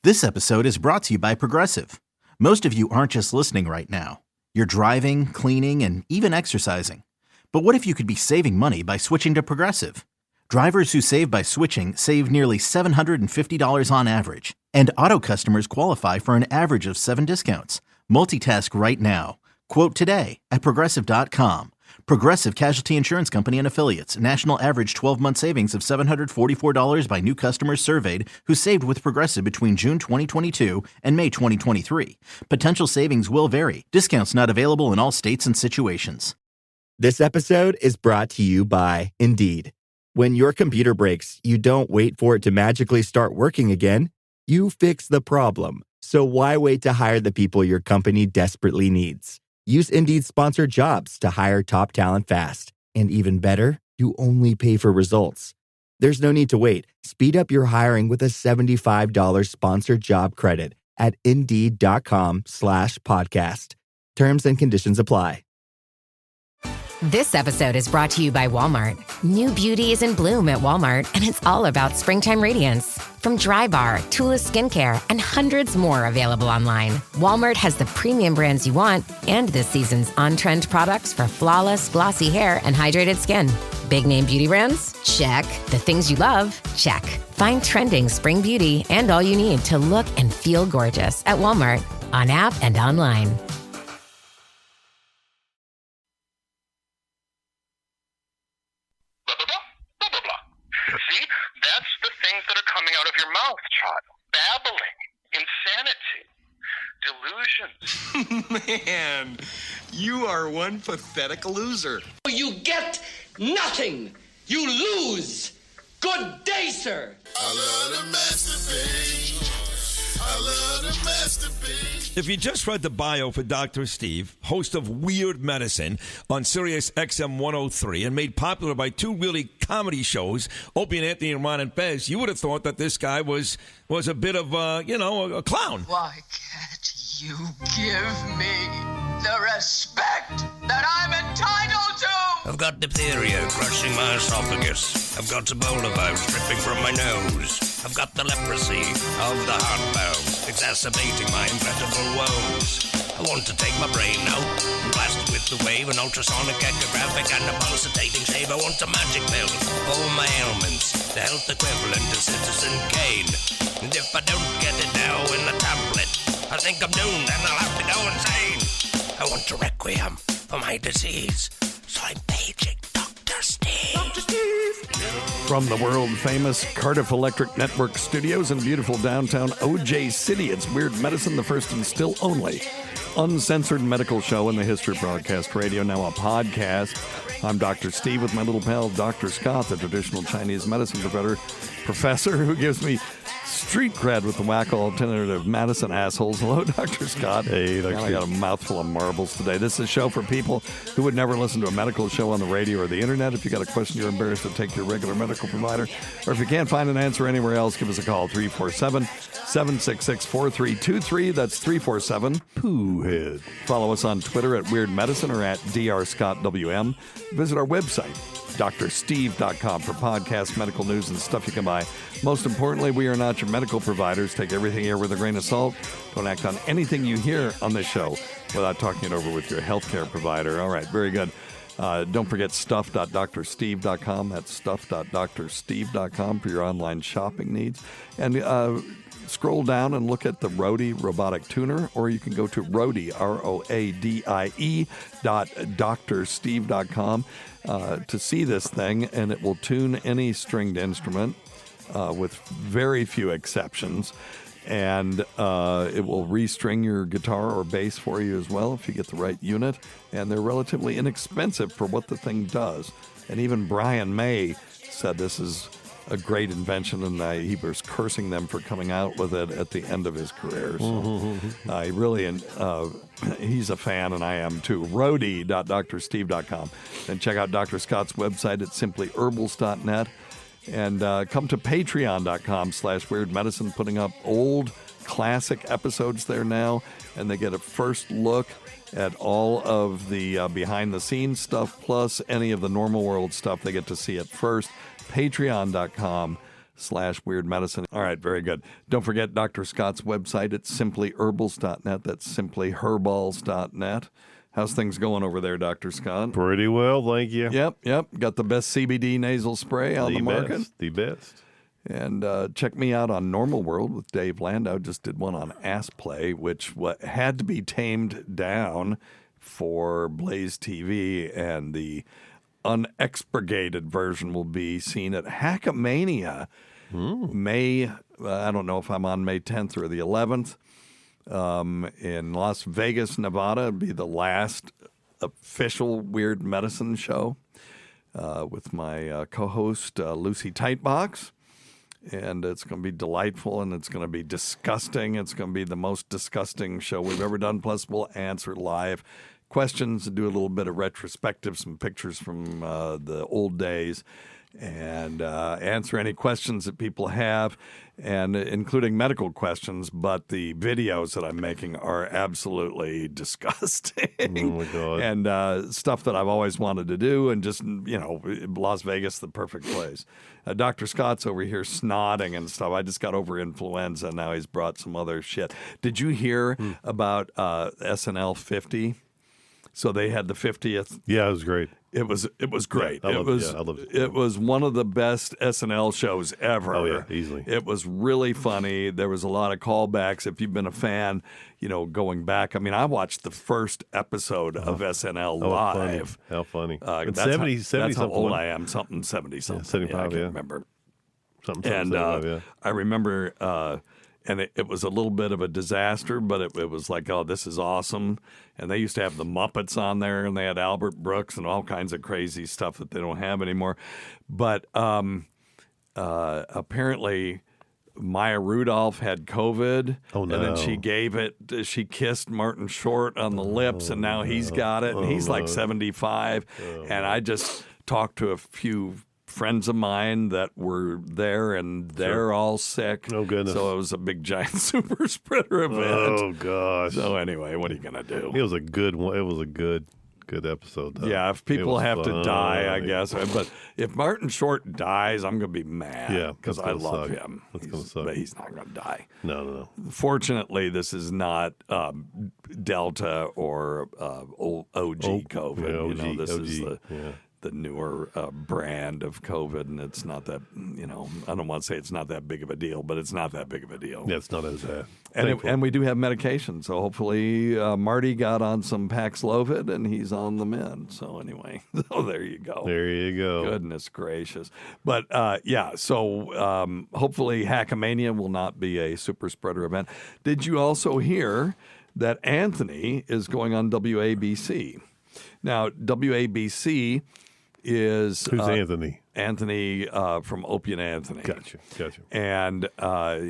This episode is brought to you by Progressive. Most of you aren't just listening right now. You're driving, cleaning, and even exercising. But what if you could be saving money by switching to Progressive? Drivers who save by switching save nearly $750 on average. And auto customers qualify for an average of 7 discounts. Multitask right now. Quote today at Progressive.com. Progressive Casualty Insurance Company and Affiliates. National average 12-month savings of $744 by new customers surveyed who saved with Progressive between June 2022 and May 2023. Potential savings will vary. Discounts not available in all states and situations. This episode is brought to you by Indeed. When your computer breaks, you don't wait for it to magically start working again. You fix the problem. So why wait to hire the people your company desperately needs? Use Indeed's sponsored jobs to hire top talent fast. And even better, you only pay for results. There's no need to wait. Speed up your hiring with a $75 sponsored job credit at Indeed.com/podcast. Terms and conditions apply. This episode is brought to you by Walmart. New beauty is in bloom at Walmart, and it's all about springtime radiance. From Drybar, Tula Skincare, and hundreds more available online, Walmart has the premium brands you want and this season's on-trend products for flawless, glossy hair and hydrated skin. Big name beauty brands? Check. The things you love? Check. Find trending spring beauty and all you need to look and feel gorgeous at Walmart, on app and online. See, that's the things that are coming out of your mouth, child. Babbling, insanity, delusions. Man, you are one pathetic loser. You get nothing. You lose. Good day, sir. I love to masturbate. I love to masturbate. If you just read the bio for Dr. Steve, host of Weird Medicine on Sirius XM 103 and made popular by 2 really comedy shows, Opie and Anthony and Ron and Fez, you would have thought that this guy was a bit of, a clown. Why can't you give me the respect that I'm entitled to? I've got diphtheria crushing my esophagus. I've got Ebola virus dripping from my nose. I've got the leprosy of the heart valve, exacerbating my incredible woes. I want to take my brain out and blast it with the wave, an ultrasonic, echographic, and a pulsating shave. I want a magic pill for all my ailments, the health equivalent of Citizen Kane. And if I don't get it now in a tablet, I think I'm doomed and I'll have to go insane. I want a requiem for my disease, so I'm paging Dr. Steve. Dr. Steve! From the world-famous Cardiff Electric Network studios in beautiful downtown OJ City, it's Weird Medicine, the first and still only uncensored medical show in the history of broadcast radio, now a podcast. I'm Dr. Steve with my little pal, Dr. Scott, the traditional Chinese medicine professor who gives me street cred with the whack alternative Madison assholes. Hello, Dr. Scott. Hey, Dr. I got a mouthful of marbles today. This is a show for people who would never listen to a medical show on the radio or the internet. If you got a question you're embarrassed to take to your regular medical provider, or if you can't find an answer anywhere else, give us a call, 347-766-4323. That's 347-POOHEAD. Follow us on Twitter at Weird Medicine or at DrScottWM. Visit our website, drsteve.com, for podcasts, medical news, and stuff you can buy. Most importantly, we are not your medical providers. Take everything here with a grain of salt. Don't act on anything you hear on this show without talking it over with your healthcare provider. All right, very good. Don't forget stuff.drsteve.com. That's stuff.drsteve.com for your online shopping needs. And scroll down and look at the Roadie robotic tuner, or you can go to Roadie, ROADIE.drsteve.com to see this thing, and it will tune any stringed instrument with very few exceptions. And it will restring your guitar or bass for you as well if you get the right unit. And they're relatively inexpensive for what the thing does. And even Brian May said this is a great invention, and he was cursing them for coming out with it at the end of his career. So he really, he's a fan, and I am too. Roadie.drsteve.com. And check out Dr. Scott's website at simplyherbals.net. And come to patreon.com/weirdmedicine, putting up old classic episodes there now, and they get a first look at all of the behind-the-scenes stuff, plus any of the normal world stuff. They get to see it first. Patreon.com simplyherbals.net/weirdmedicine. All right, very good. Don't forget Dr. Scott's website. It's simplyherbals.net. That's simplyherbals.net. How's things going over there, Dr. Scott? Pretty well, thank you. Yep. Got the best CBD nasal spray on the market. The best. And check me out on Normal World with Dave Landau. Just did one on ass play, which had to be tamed down for Blaze TV, and the unexpurgated version will be seen at Hackamania May. I don't know if I'm on May 10th or the 11th in Las Vegas, Nevada. It'll be the last official Weird Medicine show with my co-host Lucy Tightbox. And it's going to be delightful, and it's going to be disgusting. It's going to be the most disgusting show we've ever done. Plus, we'll answer live questions and do a little bit of retrospective, some pictures from the old days, and answer any questions that people have, and including medical questions. But the videos that I'm making are absolutely disgusting. Oh, my God. And stuff that I've always wanted to do, and just, Las Vegas, the perfect place. Dr. Scott's over here snotting and stuff. I just got over influenza. Now he's brought some other shit. Did you hear about SNL 50? So they had the 50th. Yeah, it was great. It was great. Yeah, I loved it. It was one of the best SNL shows ever. Oh, yeah, easily. It was really funny. There was a lot of callbacks. If you've been a fan, going back. I mean, I watched the first episode of SNL live. How funny. That's 70 how something. old I am. 70 something. 75, I can't remember. Something, and 75, yeah. I remember, and it was a little bit of a disaster, but it was like, oh, this is awesome. And they used to have the Muppets on there, and they had Albert Brooks and all kinds of crazy stuff that they don't have anymore. But apparently Maya Rudolph had COVID, Oh, no. and then she kissed Martin Short on the lips, and now he's got it, and he's like 75. And I just talked to a few friends of mine that were there, and they're all sick. Oh, goodness. So it was a big, giant super spreader event. Oh, gosh. So anyway, what are you going to do? It was a good one. It was a good episode, though. Yeah, if people have to die, I guess. But if Martin Short dies, I'm going to be mad. Yeah, because I love suck. him. That's going to suck. But he's not going to die. No. Fortunately, this is not Delta or OG COVID. Yeah, this is yeah. the newer brand of COVID, and it's not that, I don't want to say it's not that big of a deal, but it's not that big of a deal. Yeah, it's not as bad. And we do have medication, so hopefully Marty got on some Paxlovid, and he's on the mend. So anyway, there you go. There you go. Goodness gracious. But so hopefully Hackamania will not be a super spreader event. Did you also hear that Anthony is going on WABC? Now, WABC is... Who's Anthony? Anthony from Opie and Anthony. Gotcha. And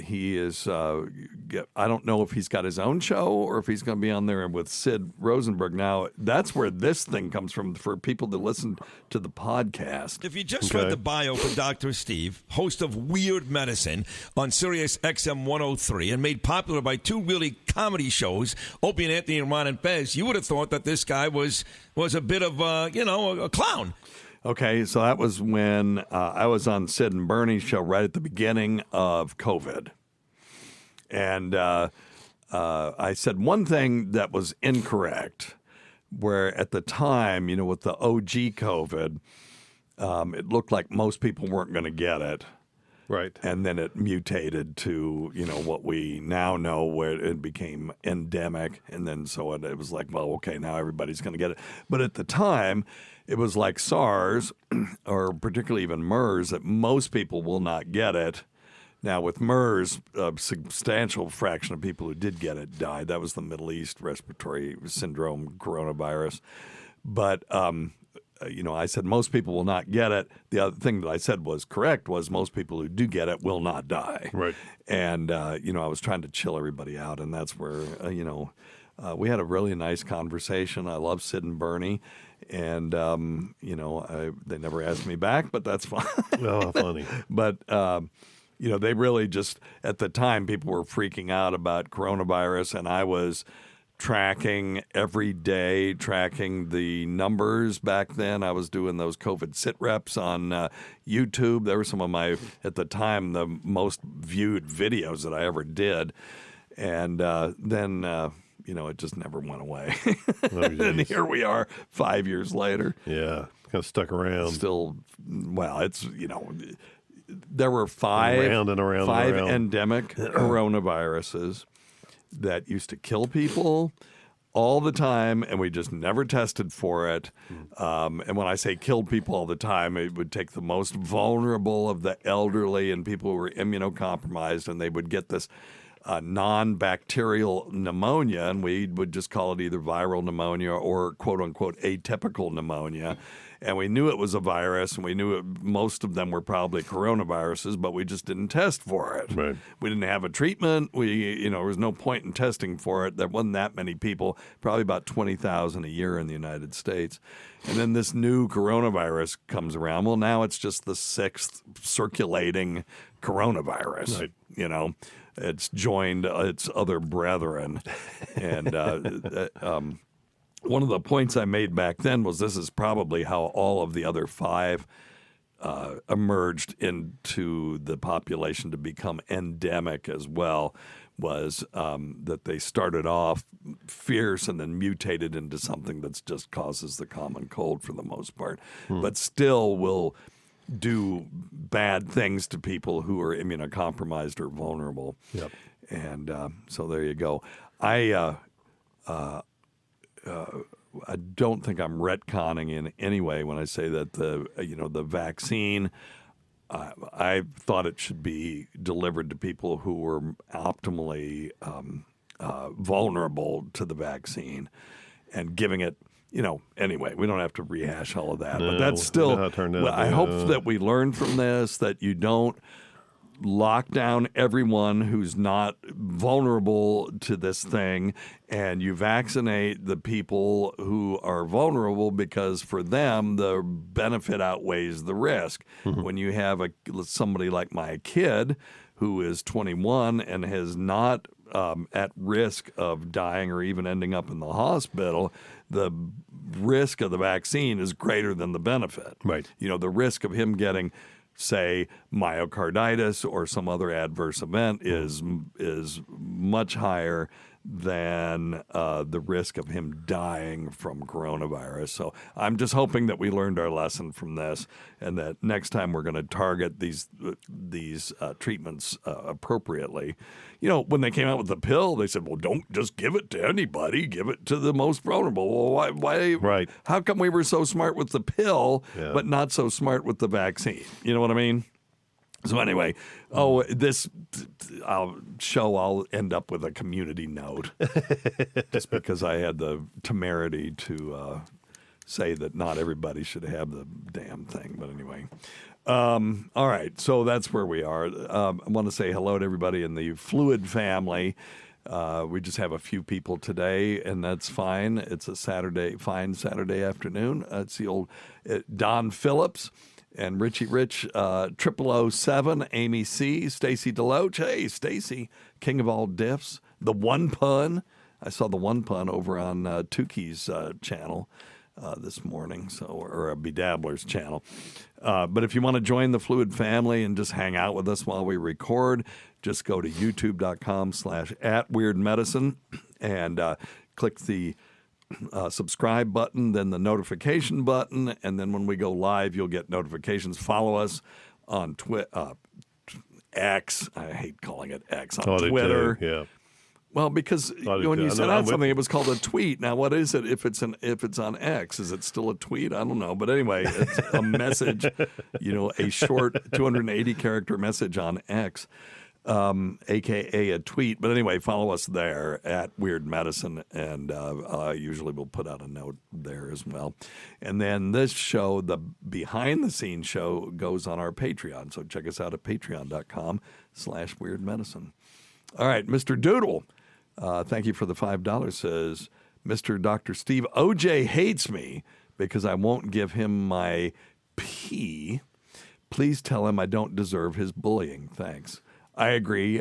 he is, I don't know if he's got his own show or if he's going to be on there with Sid Rosenberg. Now, that's where this thing comes from for people that listen to the podcast. If you just read the bio for Dr. Steve, host of Weird Medicine on Sirius XM 103 and made popular by two really comedy shows, Opie and Anthony and Ron and Fez, you would have thought that this guy was a bit of, a clown. Okay, so that was when I was on Sid and Bernie's show right at the beginning of COVID. And I said one thing that was incorrect, where at the time, with the OG COVID, it looked like most people weren't going to get it. Right. And then it mutated to, what we now know, where it became endemic. And then so it was like, well, okay, now everybody's going to get it. But at the time, it was like SARS, or particularly even MERS, that most people will not get it. Now, with MERS, a substantial fraction of people who did get it died. That was the Middle East respiratory syndrome coronavirus. But, I said most people will not get it. The other thing that I said was correct was most people who do get it will not die. Right. And, I was trying to chill everybody out, and that's where, we had a really nice conversation. I love Sid and Bernie. And, they never asked me back, but that's fine. Oh, funny. But, they really just, at the time, people were freaking out about coronavirus, and I was tracking every day, tracking the numbers. Back then, I was doing those COVID sit reps on YouTube. They were some of my, at the time, the most viewed videos that I ever did. And then, it just never went away. And here we are 5 years later. Yeah, kind of stuck around. Still, well, it's, there were five endemic coronaviruses that used to kill people all the time, and we just never tested for it. And when I say killed people all the time, it would take the most vulnerable of the elderly and people who were immunocompromised, and they would get this non-bacterial pneumonia, and we would just call it either viral pneumonia or quote-unquote atypical pneumonia. And we knew it was a virus, and we knew most of them were probably coronaviruses, but we just didn't test for it. Right. We didn't have a treatment. There was no point in testing for it. There wasn't that many people, probably about 20,000 a year in the United States. And then this new coronavirus comes around. Well, now it's just the sixth circulating coronavirus. Right. It's joined its other brethren. And one of the points I made back then was this is probably how all of the other five emerged into the population to become endemic as well, was that they started off fierce and then mutated into something that just causes the common cold for the most part, but still will do bad things to people who are immunocompromised or vulnerable. Yep. And so there you go. I don't think I'm retconning in any way when I say that the vaccine, I thought it should be delivered to people who were optimally vulnerable to the vaccine, and giving it, anyway, we don't have to rehash all of that. No, but that's still, how it turned out, I hope that we learn from this, that you don't lock down everyone who's not vulnerable to this thing, and you vaccinate the people who are vulnerable, because for them the benefit outweighs the risk. When you have somebody like my kid who is 21 and has not at risk of dying or even ending up in the hospital, the risk of the vaccine is greater than the benefit. Right. The risk of him getting, say, myocarditis or some other adverse event is much higher than the risk of him dying from coronavirus. So I'm just hoping that we learned our lesson from this, and that next time we're going to target these treatments appropriately. When they came out with the pill, they said, well, don't just give it to anybody. Give it to the most vulnerable. Well, why? Right. How come we were so smart with the pill, but not so smart with the vaccine? You know what I mean? So anyway, this I'll end up with a community note just because I had the temerity to say that not everybody should have the damn thing. But anyway, all right, so that's where we are. I want to say hello to everybody in the Fluid family. We just have a few people today, and that's fine. It's a fine Saturday afternoon. It's the old Don Phillips and Richie Rich, 0007, Amy C, Stacy Deloach. Hey, Stacy, king of all diffs. The One Pun. I saw the One Pun over on Tukey's channel this morning, or Bedabbler's channel. But if you want to join the Fluid family and just hang out with us while we record, just go to youtube.com/@weirdmedicine and click the subscribe button, then the notification button, and then when we go live, you'll get notifications. Follow us on X. I hate calling it X, on Twitter. Yeah. Well, because when you sent out something, it was called a tweet. Now, what is it if it's on X? Is it still a tweet? I don't know. But anyway, it's a message, a short 280-character message on X, a.k.a. a tweet. But anyway, follow us there at Weird Medicine, and usually we'll put out a note there as well. And then this show, the behind-the-scenes show, goes on our Patreon. So check us out at patreon.com/weirdmedicine. All right, Mr. Doodle. Thank you for the $5, says Mr. Dr. Steve. OJ hates me because I won't give him my pee. Please tell him I don't deserve his bullying. Thanks. I agree.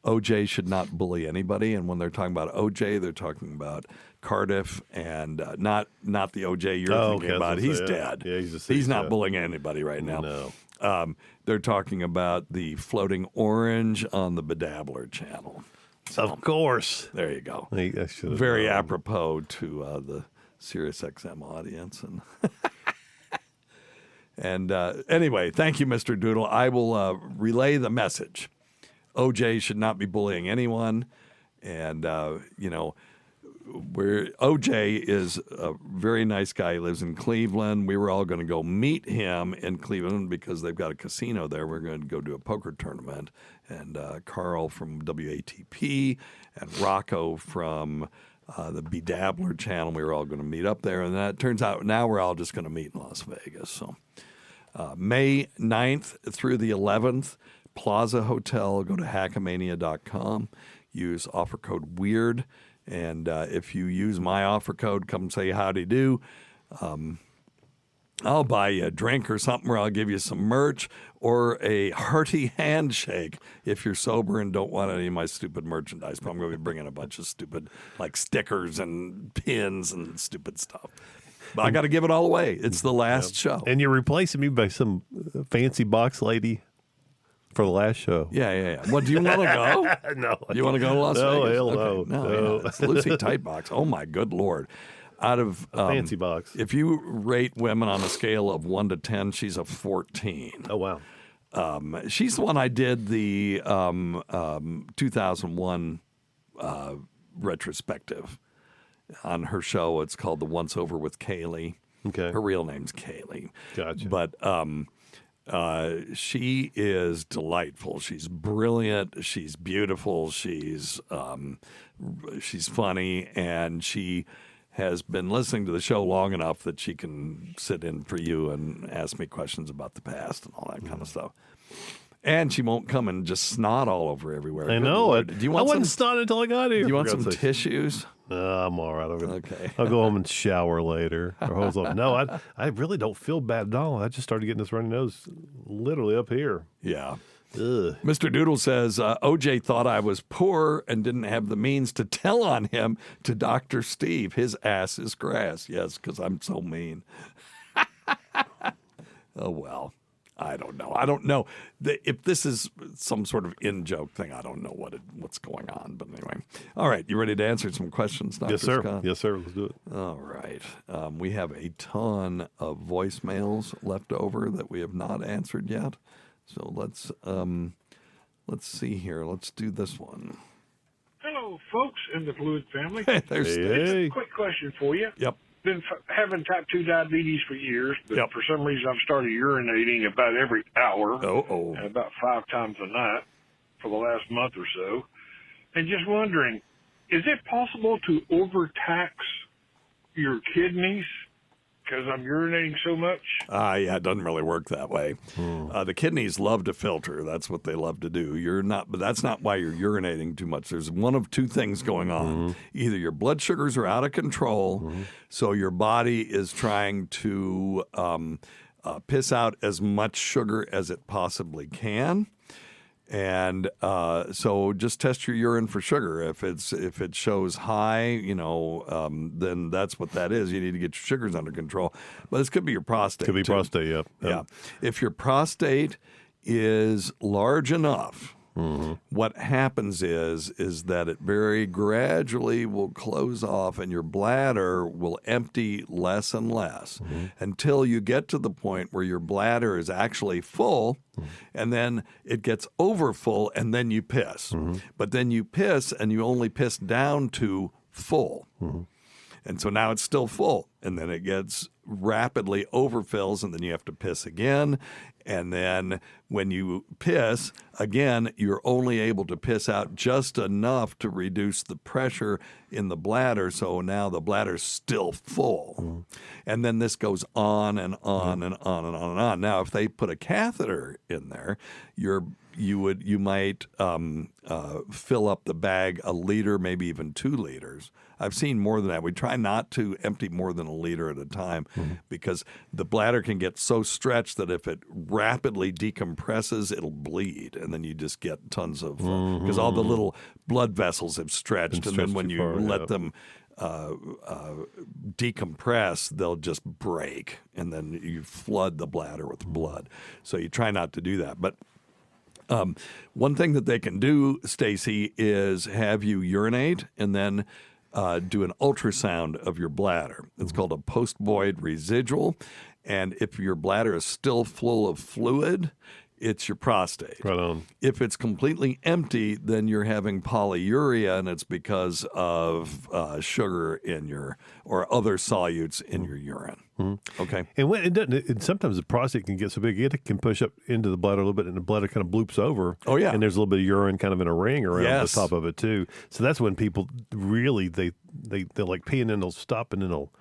OJ should not bully anybody. And when they're talking about OJ, they're talking about Cardiff and not the OJ you're thinking about. He's dead. Yeah, he's not bullying anybody right now. No. They're talking about the floating orange on the Bedabbler channel. So, of course. There you go. I Very apropos to the SiriusXM audience. And anyway, thank you, Mr. Doodle. I will relay the message. OJ should not be bullying anyone. And, OJ is a very nice guy. He lives in Cleveland. We were all going to go meet him in Cleveland because they've got a casino there. We're going to go do a poker tournament. And Carl from WATP and Rocco from the Bedabbler channel, we were all going to meet up there. And that turns out now we're all just going to meet in Las Vegas. So May 9th through the 11th, Plaza Hotel. Go to hackamania.com. Use offer code WEIRD. And if you use my offer code, come say howdy do. I'll buy you a drink or something, or I'll give you some merch or a hearty handshake if you're sober and don't want any of my stupid merchandise. But I'm going to be bringing a bunch of stupid, like stickers and pins and stupid stuff. But I got to give it all away. It's the last show. And you're replacing me by some fancy box lady for the last show. Yeah. Well, do you want to go? No. You want to go to Las no, Vegas? Hell okay. No. Yeah. It's Lucy Tightbox. Oh, my good Lord. Out of fancy box. If you rate women on a scale of 1 to 10, she's a 14. Oh, wow. She's the one I did the 2001 retrospective on her show. It's called The Once Over with Kaylee. Okay. Her real name's Kaylee. Gotcha. But she is delightful. She's brilliant. She's beautiful. She's funny, and she has been listening to the show long enough that she can sit in for you and ask me questions about the past and all that kind of stuff. And she won't come and just snot all over everywhere. I know. Do you want I wasn't snotting until I got here. Do you want some tissues? I'm all right. Okay. I'll go home and shower later. Or hose off. No, I really don't feel bad at all. I just started getting this runny nose literally up here. Yeah. Ugh. Mr. Doodle says, OJ thought I was poor and didn't have the means to tell on him to Dr. Steve. His ass is grass. Yes, because I'm so mean. Oh, well. I don't know. I don't know. If this is some sort of in-joke thing, I don't know what's going on. But anyway. All right. You ready to answer some questions, Dr. Yes, sir. Scott? Yes, sir. Let's do it. All right. We have a ton of voicemails left over that we have not answered yet. So let's see here. Let's do this one. Hello, folks in the Fluid family. Hey, there's Hey. Quick question for you. Yep. Been having type 2 diabetes for years, but Yep. for some reason I've started urinating about every hour Oh. and about 5 times a night for the last month or so. And just wondering, is it possible to overtax your kidneys because I'm urinating so much? Yeah, it doesn't really work that way. The kidneys love to filter. That's what they love to do. But that's not why you're urinating too much. There's one of two things going on. Either your blood sugars are out of control, so your body is trying to piss out as much sugar as it possibly can. And so just test your urine for sugar. If it shows high, then that's what that is. You need to get your sugars under control. But this could be your prostate. Could be too. prostate, yep. Yeah. If your prostate is large enough, what happens is that it very gradually will close off and your bladder will empty less and less until you get to the point where your bladder is actually full and then it gets over full and then you piss. But then you piss and you only piss down to full. And so now it's still full, and then it gets rapidly overfills, and then you have to piss again. And then when you piss, again, you're only able to piss out just enough to reduce the pressure in the bladder, so now the bladder's still full. And then this goes on and on and on and on and on. Now, if they put a catheter in there, your you might fill up the bag 1 liter, maybe even 2 liters. I've seen more than that. We try not to empty more than 1 liter at a time because the bladder can get so stretched that if it rapidly decompresses, it'll bleed, and then you just get tons of because all the little blood vessels have stretched, and then when you let them decompress, they'll just break, and then you flood the bladder with blood. So you try not to do that. But one thing that they can do, Stacy, is have you urinate and then do an ultrasound of your bladder. It's called a post-void residual. And if your bladder is still full of fluid, it's your prostate. Right on. If it's completely empty, then you're having polyuria, and it's because of sugar in your or other solutes in your urine. Okay. And when it doesn't, sometimes the prostate can get so big it can push up into the bladder a little bit, and the bladder kind of bloops over. Oh yeah. And there's a little bit of urine kind of in a ring around the top of it too. So that's when people really they're like peeing, and they'll stop, and then they'll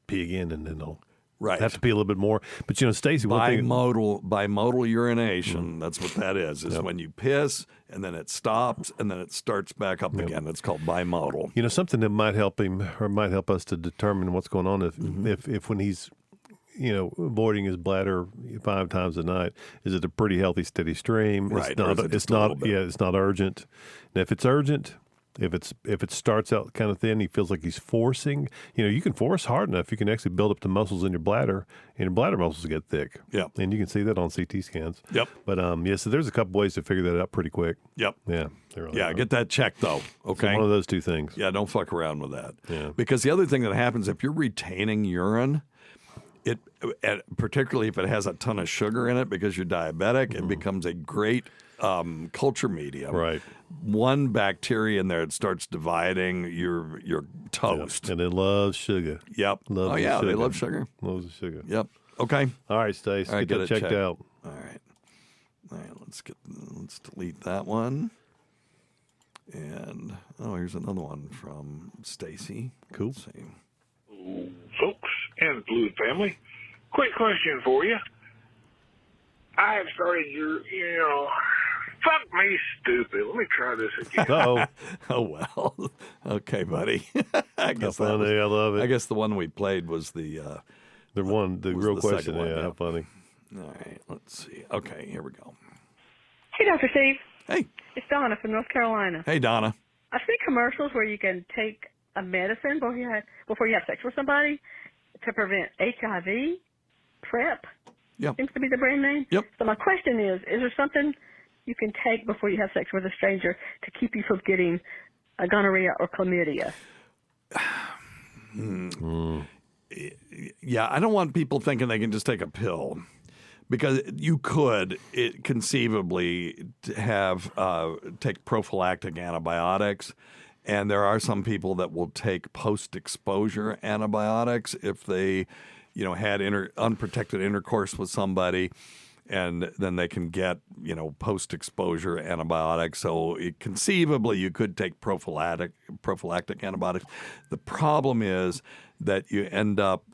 pee again, and then they'll. Right. Have to pee a little bit more. But, Stacy, one thing. Bimodal urination, that's what that is when you piss and then it stops and then it starts back up again. That's called bimodal. Something that might help him or might help us to determine what's going on if when he's, avoiding his bladder 5 times a night, is it a pretty healthy, steady stream? Right. It's not urgent. And if it's urgent, if it starts out kind of thin, he feels like he's forcing. You can force hard enough, you can actually build up the muscles in your bladder, and your bladder muscles get thick. Yeah, and you can see that on CT scans. Yep. But so there's a couple ways to figure that out pretty quick. Yep. Yeah. Get that checked though. Okay. So one of those 2 things. Yeah, don't fuck around with that. Yeah. Because the other thing that happens if you're retaining urine, particularly if it has a ton of sugar in it because you're diabetic, it becomes a great culture medium. Right. One bacteria in there, it starts dividing your toast. Yep. And it loves sugar. Yep. Loves they sugar. love sugar. Loves the sugar. Yep. Okay. All right, Stace. All right, get that checked out. All right. Let's delete that one. And here's another one from Stacy. Cool. Let's see. Folks and the Blue family, quick question for you. I have started fuck me stupid. Let me try this again. Uh-oh. Oh, well. Okay, buddy. I guess how funny. I love it. I guess the one we played was the real question. One, yeah, how funny. All right, let's see. Okay, here we go. Hey, Dr. Steve. Hey. It's Donna from North Carolina. Hey, Donna. I see commercials where you can take a medicine before you have sex with somebody to prevent HIV, PrEP. Yep. Seems to be the brand name. Yep. So my question is there something you can take before you have sex with a stranger to keep you from getting a gonorrhea or chlamydia? Yeah, I don't want people thinking they can just take a pill. Because you could conceivably take prophylactic antibiotics, and there are some people that will take post-exposure antibiotics if they, had unprotected intercourse with somebody, and then they can get, post-exposure antibiotics. So conceivably, you could take prophylactic antibiotics. The problem is that you end up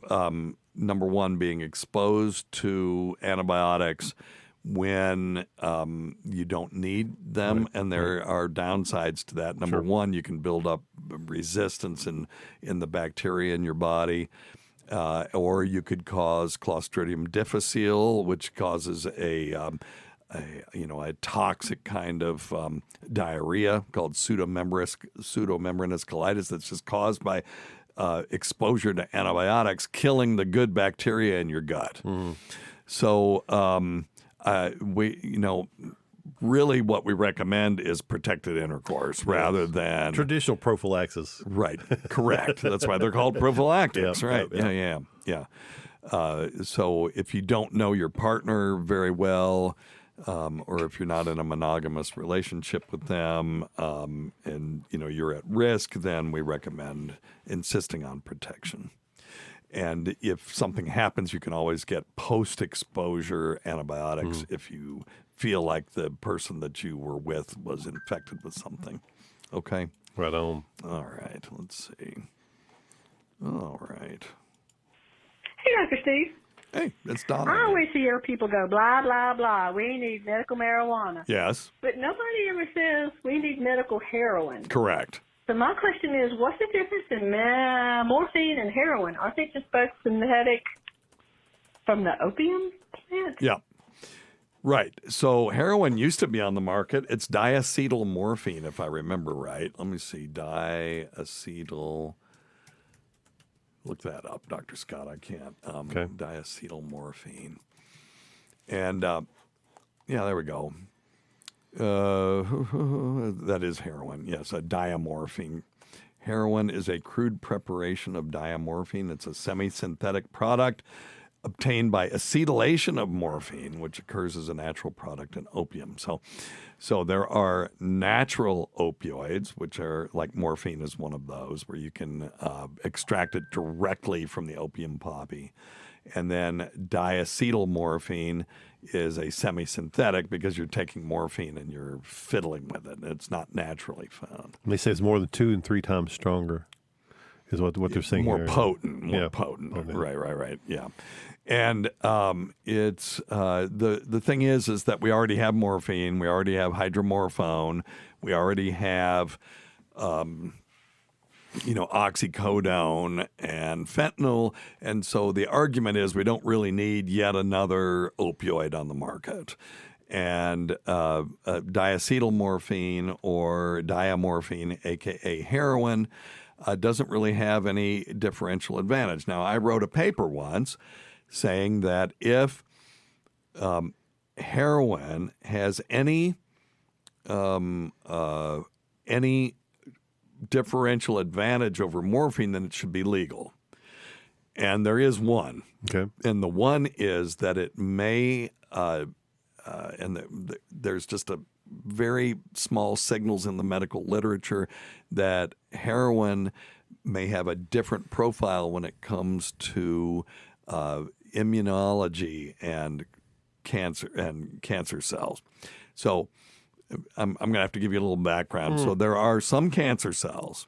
number one, being exposed to antibiotics when you don't need them, and there are downsides to that. Number one, you can build up resistance in the bacteria in your body, or you could cause Clostridium difficile, which causes a toxic kind of diarrhea called pseudomembranous colitis that's just caused by exposure to antibiotics, killing the good bacteria in your gut. So really what we recommend is protected intercourse rather than traditional prophylaxis. Right, correct. That's why they're called prophylactics, right? Yeah. So if you don't know your partner very well, or if you're not in a monogamous relationship with them, and you're at risk, then we recommend insisting on protection. And if something happens, you can always get post-exposure antibiotics if you feel like the person that you were with was infected with something. Okay? Right on. All right. Let's see. All right. Hey, Dr. Steve. Hey, it's Donna. I always hear people go, blah, blah, blah. We need medical marijuana. Yes. But nobody ever says we need medical heroin. Correct. So my question is, what's the difference in morphine and heroin? Aren't they just both synthetic from the opium plant? Yeah. Right. So heroin used to be on the market. It's diacetyl morphine, if I remember right. Let me see. Diacetyl. Look that up, Dr. Scott. I can't. Okay. Diacetyl morphine. And, yeah, there we go. That is heroin. Yes, a diamorphine. Heroin is a crude preparation of diamorphine. It's a semi-synthetic product obtained by acetylation of morphine, which occurs as a natural product in opium. So there are natural opioids, which are like morphine is one of those, where you can extract it directly from the opium poppy. And then diacetyl morphine is a semi-synthetic because you're taking morphine and you're fiddling with it. It's not naturally found. They say it's more than 2 and 3 times stronger is what they're saying more here. Potent. More potent. Right. Yeah. And it's the thing is that we already have morphine. We already have hydromorphone. We already have oxycodone and fentanyl. And so the argument is we don't really need yet another opioid on the market. And diacetyl morphine or diamorphine, a.k.a. heroin, doesn't really have any differential advantage. Now, I wrote a paper once saying that if heroin has any differential advantage over morphine, then it should be legal. And there is one. Okay. And the one is that it may, there's just a very small signals in the medical literature that heroin may have a different profile when it comes to immunology and cancer cells. So I'm going to have to give you a little background. So there are some cancer cells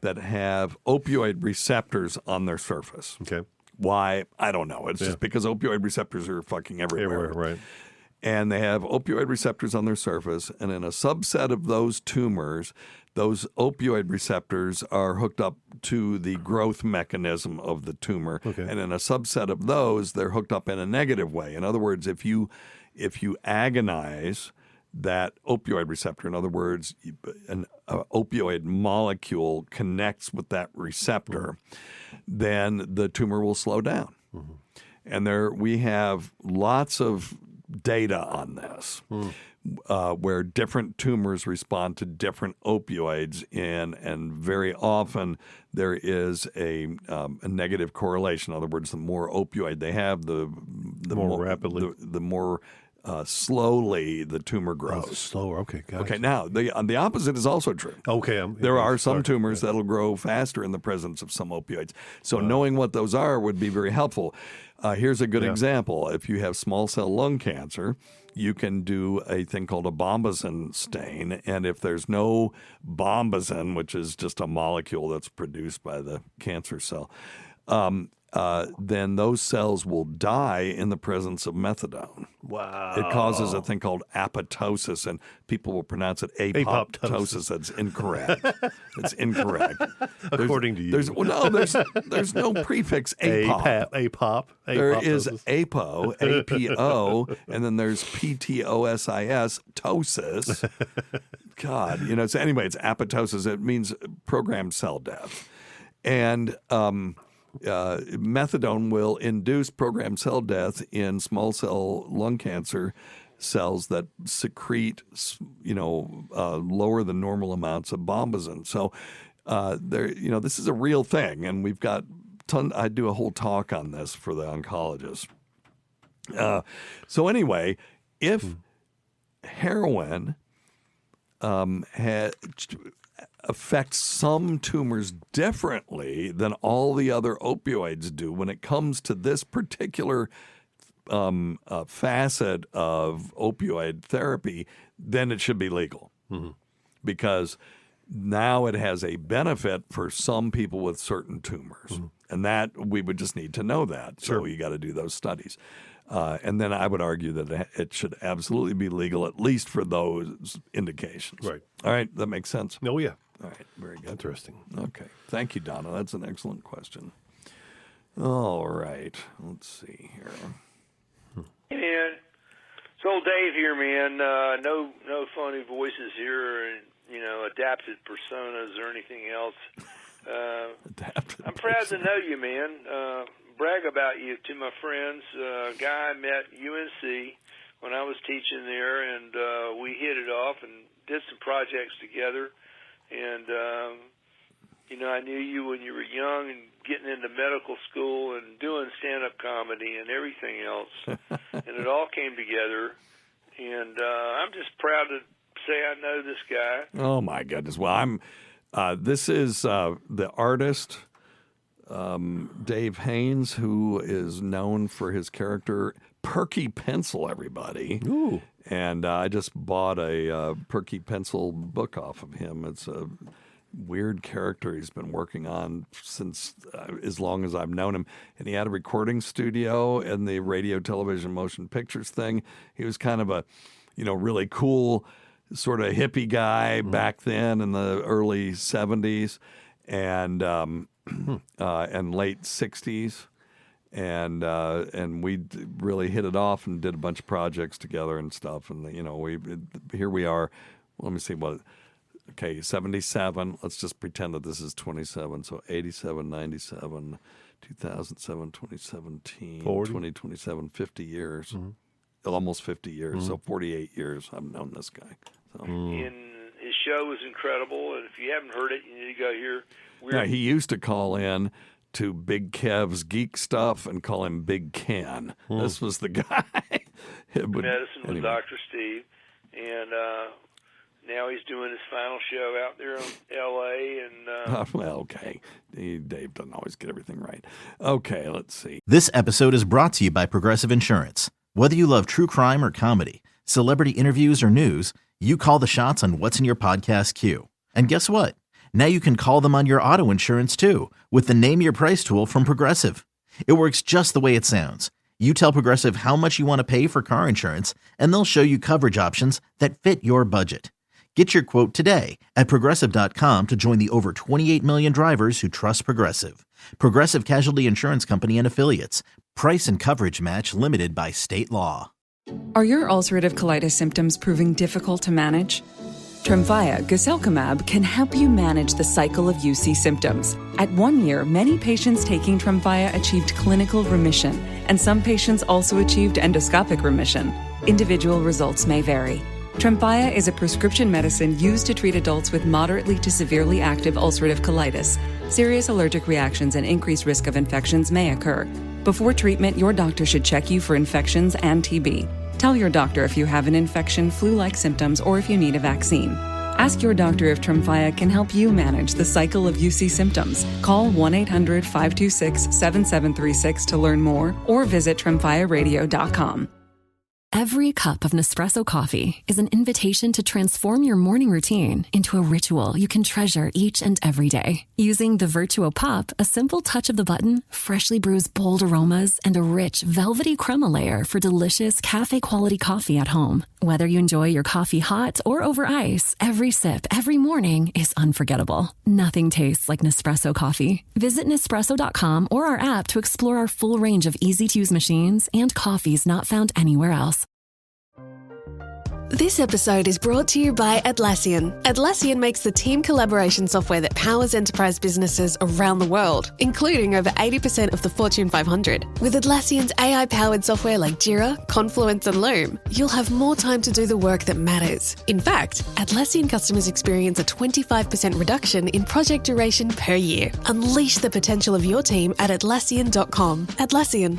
that have opioid receptors on their surface. Okay. Why? I don't know. It's just because opioid receptors are fucking everywhere. Right. And they have opioid receptors on their surface. And in a subset of those tumors, those opioid receptors are hooked up to the growth mechanism of the tumor. Okay. And in a subset of those, they're hooked up in a negative way. In other words, if you agonize that opioid receptor, in other words, an opioid molecule connects with that receptor, then the tumor will slow down. And we have lots of data on this, where different tumors respond to different opioids, and very often there is a negative correlation. In other words, the more opioid they have, the more rapidly, the more slowly the tumor grows. Oh, slower. Okay, gotcha. Okay, now the opposite is also true. Okay, there are some tumors that'll grow faster in the presence of some opioids. So knowing what those are would be very helpful. Here's a good example. If you have small cell lung cancer, you can do a thing called a bombazine stain. And if there's no bombazine, which is just a molecule that's produced by the cancer cell, then those cells will die in the presence of methadone. Wow. It causes a thing called apoptosis, and people will pronounce it apoptosis. That's incorrect. It's incorrect. According to you. There's no prefix apop. There is apo, A-P-O, and then there's P-T-O-S-I-S, tosis. God, so anyway, it's apoptosis. It means programmed cell death. And methadone will induce programmed cell death in small cell lung cancer cells that secrete, lower than normal amounts of bombazine. So, this is a real thing, and we've got I do a whole talk on this for the oncologists. So anyway, if heroin affects some tumors differently than all the other opioids do when it comes to this particular facet of opioid therapy, then it should be legal. Because Now it has a benefit for some people with certain tumors. And that we would just need to know that. So you got to do those studies. And then I would argue that it should absolutely be legal, at least for those indications. Right. All right. That makes sense. Oh, yeah. All right. Very good. Interesting. Okay. Thank you, Donna. That's an excellent question. All right. Let's see here. Hey, man. It's old Dave here, man. No funny voices here, and adapted personas or anything else. I'm proud to know you, man. Brag about you to my friends. A guy I met at UNC when I was teaching there, and we hit it off and did some projects together. And I knew you when you were young and getting into medical school and doing stand-up comedy and everything else. And it all came together. And I'm just proud to say I know this guy. Oh, my goodness. Well, this is the artist, Dave Haynes, who is known for his character Perky Pencil, everybody. Ooh. And I just bought a Perky Pencil book off of him. It's a weird character he's been working on since as long as I've known him. And he had a recording studio and the radio, television, motion pictures thing. He was kind of a, really cool sort of hippie guy back then in the early 70s and late 60s. And we really hit it off and did a bunch of projects together and stuff. And, here we are. Let me see what... Okay, 77. Let's just pretend that this is 27. So 87, 97, 2007, 2017, 2027, 50 years. Almost 50 years. So 48 years I've known this guy. So. And his show was incredible. And if you haven't heard it, you need to go hear. Yeah, he used to call in to Big Kev's Geek Stuff and call him Big Ken. This was the guy. Medicine with Dr. Steve. And... now he's doing his final show out there in L.A. and well, okay. Dave doesn't always get everything right. Okay, let's see. This episode is brought to you by Progressive Insurance. Whether you love true crime or comedy, celebrity interviews or news, you call the shots on what's in your podcast queue. And guess what? Now you can call them on your auto insurance too with the Name Your Price tool from Progressive. It works just the way it sounds. You tell Progressive how much you want to pay for car insurance, and they'll show you coverage options that fit your budget. Get your quote today at Progressive.com to join the over 28 million drivers who trust Progressive. Progressive Casualty Insurance Company and Affiliates. Price and coverage match limited by state law. Are your ulcerative colitis symptoms proving difficult to manage? Tremfya guselkumab can help you manage the cycle of UC symptoms. At 1 year, many patients taking Tremfya achieved clinical remission, and some patients also achieved endoscopic remission. Individual results may vary. Tremfya is a prescription medicine used to treat adults with moderately to severely active ulcerative colitis. Serious allergic reactions and increased risk of infections may occur. Before treatment, your doctor should check you for infections and TB. Tell your doctor if you have an infection, flu-like symptoms, or if you need a vaccine. Ask your doctor if Tremfya can help you manage the cycle of UC symptoms. Call 1-800-526-7736 to learn more or visit tremfyaradio.com. Every cup of Nespresso coffee is an invitation to transform your morning routine into a ritual you can treasure each and every day. Using the Virtuo Pup, a simple touch of the button freshly brews bold aromas and a rich, velvety crema layer for delicious cafe-quality coffee at home. Whether you enjoy your coffee hot or over ice, every sip, every morning is unforgettable. Nothing tastes like Nespresso coffee. Visit Nespresso.com or our app to explore our full range of easy-to-use machines and coffees not found anywhere else. This episode is brought to you by Atlassian. Atlassian makes the team collaboration software that powers enterprise businesses around the world, including over 80% of the Fortune 500. With Atlassian's AI-powered software like Jira, Confluence, and Loom, you'll have more time to do the work that matters. In fact, Atlassian customers experience a 25% reduction in project duration per year. Unleash the potential of your team at Atlassian.com. Atlassian.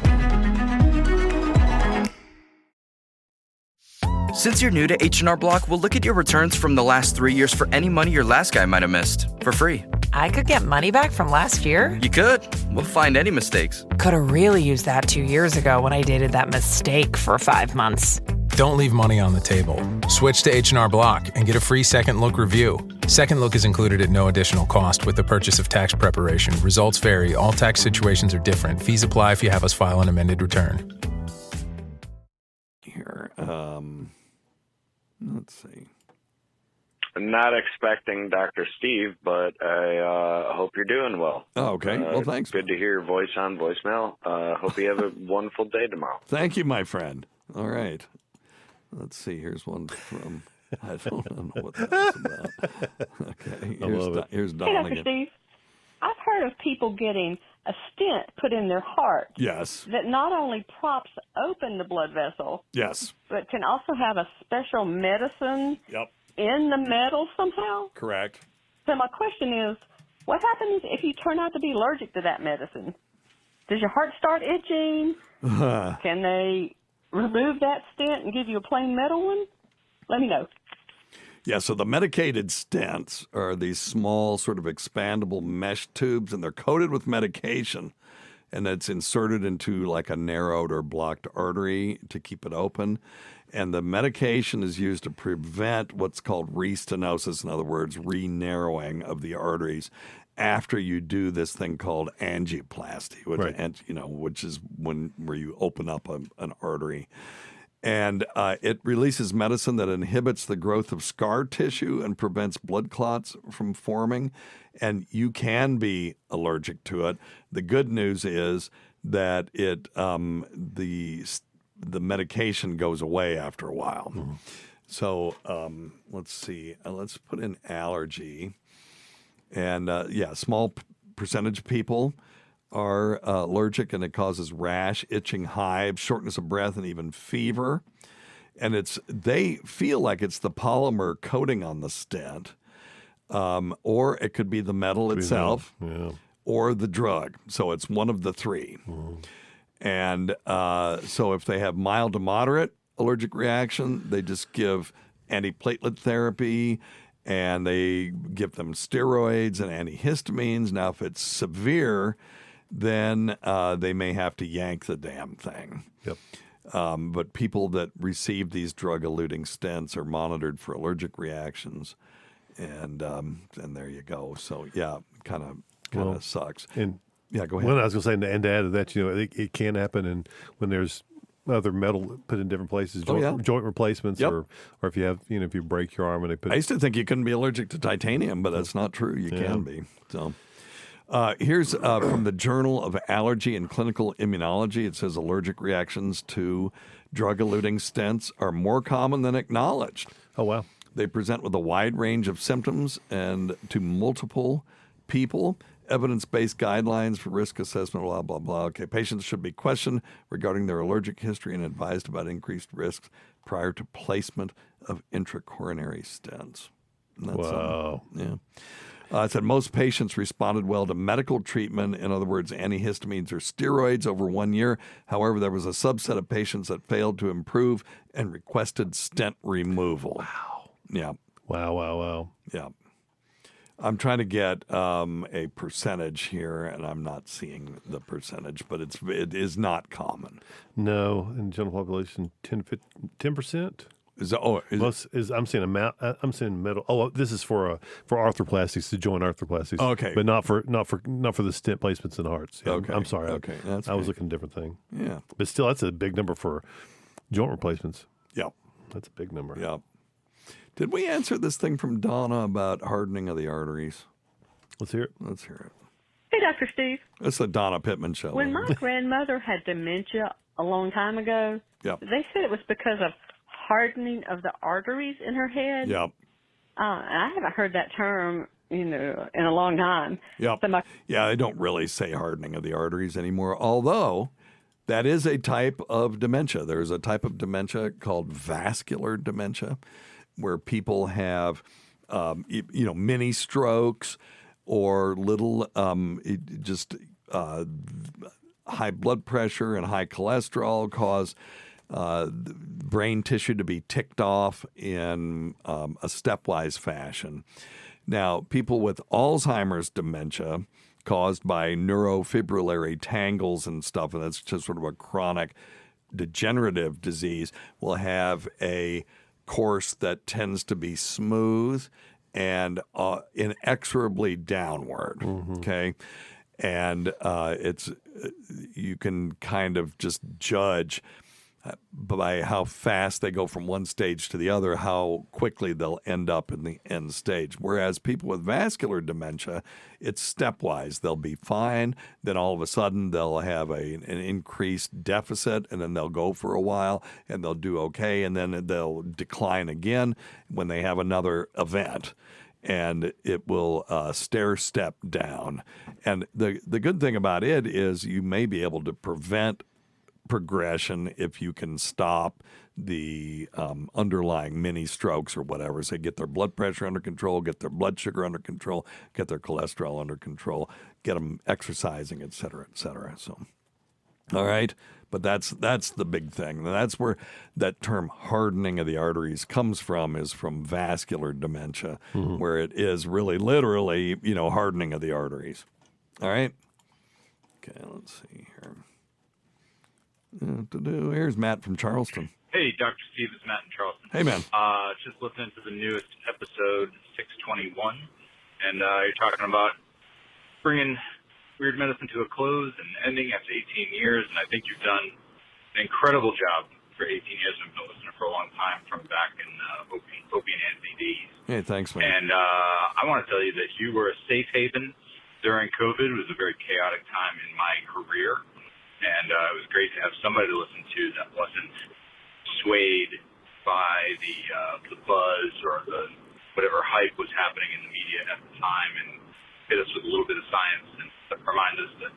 Since you're new to H&R Block, we'll look at your returns from the last 3 years for any money your last guy might have missed, for free. I could get money back from last year? You could. We'll find any mistakes. Could have really used that 2 years ago when I dated that mistake for 5 months. Don't leave money on the table. Switch to H&R Block and get a free second look review. Second look is included at no additional cost with the purchase of tax preparation. Results vary. All tax situations are different. Fees apply if you have us file an amended return. Here, let's see. I'm not expecting Dr. Steve, but I hope you're doing well. Oh, okay. Well, thanks. Good to hear your voice on voicemail. Hope you have a wonderful day tomorrow. Thank you, my friend. All right. Let's see. Here's one from, I don't know what that's about. Okay. Here's Don Hey, Dr. again. Steve, I've heard of people getting a stent put in their heart. Yes. That not only props open the blood vessel, Yes. but can also have a special medicine Yep. in the metal somehow. Correct. So my question is, what happens if you turn out to be allergic to that medicine? Does your heart start itching? Can they remove that stent and give you a plain metal one? Let me know. Yeah, so the medicated stents are these small sort of expandable mesh tubes, and they're coated with medication, and it's inserted into like a narrowed or blocked artery to keep it open. And the medication is used to prevent what's called restenosis, in other words, re-narrowing of the arteries after you do this thing called angioplasty, which, Right. which is where you open up an artery. And it releases medicine that inhibits the growth of scar tissue and prevents blood clots from forming. And you can be allergic to it. The good news is that the medication goes away after a while. Mm-hmm. So let's see. Let's put in allergy. And small percentage of people are allergic, and it causes rash, itching, hives, shortness of breath, and even fever. And they feel like it's the polymer coating on the stent, or it could be the metal itself, or the drug. So it's one of the three. Mm-hmm. And so if they have mild to moderate allergic reaction, they just give antiplatelet therapy, and they give them steroids and antihistamines. Now, if it's severe, then they may have to yank the damn thing. Yep. But people that receive these drug-eluting stents are monitored for allergic reactions, and there you go. So yeah, kind of sucks. And yeah, go ahead. Well, I was going to say, and to add to that, it can happen, and when there's other metal put in different places, joint replacements, or if you have, if you break your arm and they put. I used to think you couldn't be allergic to titanium, but that's not true. You can be. So. Here's from the Journal of Allergy and Clinical Immunology. It says allergic reactions to drug-eluting stents are more common than acknowledged. Oh, wow. They present with a wide range of symptoms and to multiple people. Evidence-based guidelines for risk assessment, blah, blah, blah. Okay, patients should be questioned regarding their allergic history and advised about increased risks prior to placement of intracoronary stents. And that's, wow. It said most patients responded well to medical treatment, in other words, antihistamines or steroids over 1 year. However, there was a subset of patients that failed to improve and requested stent removal. Wow. Yeah. Wow. Yeah. I'm trying to get a percentage here, and I'm not seeing the percentage, but it is not common. No, in the general population, 10%. I'm seeing I'm seeing metal. Oh, this is for arthroplastics, the joint arthroplastics. Okay, but not for the stent placements in hearts. Yeah, okay, I'm sorry. Okay, I was looking at a different thing. Yeah, but still, that's a big number for joint replacements. Yep, that's a big number. Yep. Did we answer this thing from Donna about hardening of the arteries? Let's hear it. Let's hear it. Hey, Dr. Steve. It's the Donna Pittman show. When my grandmother had dementia a long time ago, they said it was because of hardening of the arteries in her head. Yep. I haven't heard that term, in a long time. Yep. So they don't really say hardening of the arteries anymore, although that is a type of dementia. There's a type of dementia called vascular dementia, where people have, mini strokes or little, high blood pressure and high cholesterol cause brain tissue to be ticked off in a stepwise fashion. Now, people with Alzheimer's dementia caused by neurofibrillary tangles and stuff, and that's just sort of a chronic degenerative disease will have a course that tends to be smooth and inexorably downward. Okay. And you can kind of just judge by how fast they go from one stage to the other, how quickly they'll end up in the end stage. Whereas people with vascular dementia, it's stepwise. They'll be fine, then all of a sudden they'll have an increased deficit, and then they'll go for a while, and they'll do okay, and then they'll decline again when they have another event. And it will stair-step down. And the good thing about it is you may be able to prevent progression if you can stop the underlying mini strokes or whatever. So get their blood pressure under control, get their blood sugar under control, get their cholesterol under control, get them exercising, et cetera, et cetera. So, all right. But that's the big thing. And that's where that term hardening of the arteries comes from, is from vascular dementia, where it is really literally, hardening of the arteries. All right. Okay, let's see here. Here's Matt from Charleston. Hey, Dr. Steve, it's Matt in Charleston. Hey, man. Just listening to the newest episode, 621, and you're talking about bringing weird medicine to a close and ending after 18 years, and I think you've done an incredible job for 18 years. I've been listening for a long time from back in opiate and STDs. Hey, thanks, man. And I want to tell you that you were a safe haven during COVID. It was a very chaotic time in my career. And it was great to have somebody to listen to that wasn't swayed by the buzz or the whatever hype was happening in the media at the time, and hit us with a little bit of science and remind us that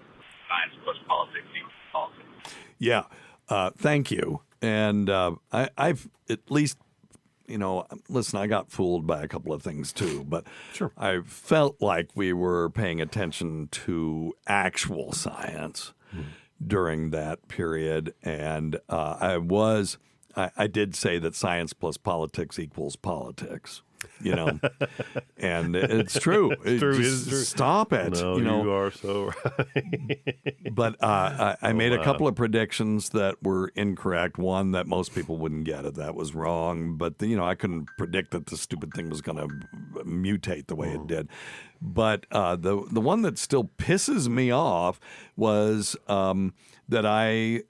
science plus politics equals politics. Yeah, thank you. And I've at least, listen, I got fooled by a couple of things too, but sure. I felt like we were paying attention to actual science during that period, and I did say that science plus politics equals politics, and it's true. It's true. It's true. Stop it. No, you are so right. But I made a couple of predictions that were incorrect. One, that most people wouldn't get it. That was wrong. But, I couldn't predict that the stupid thing was going to mutate the way it did. But the one that still pisses me off was that I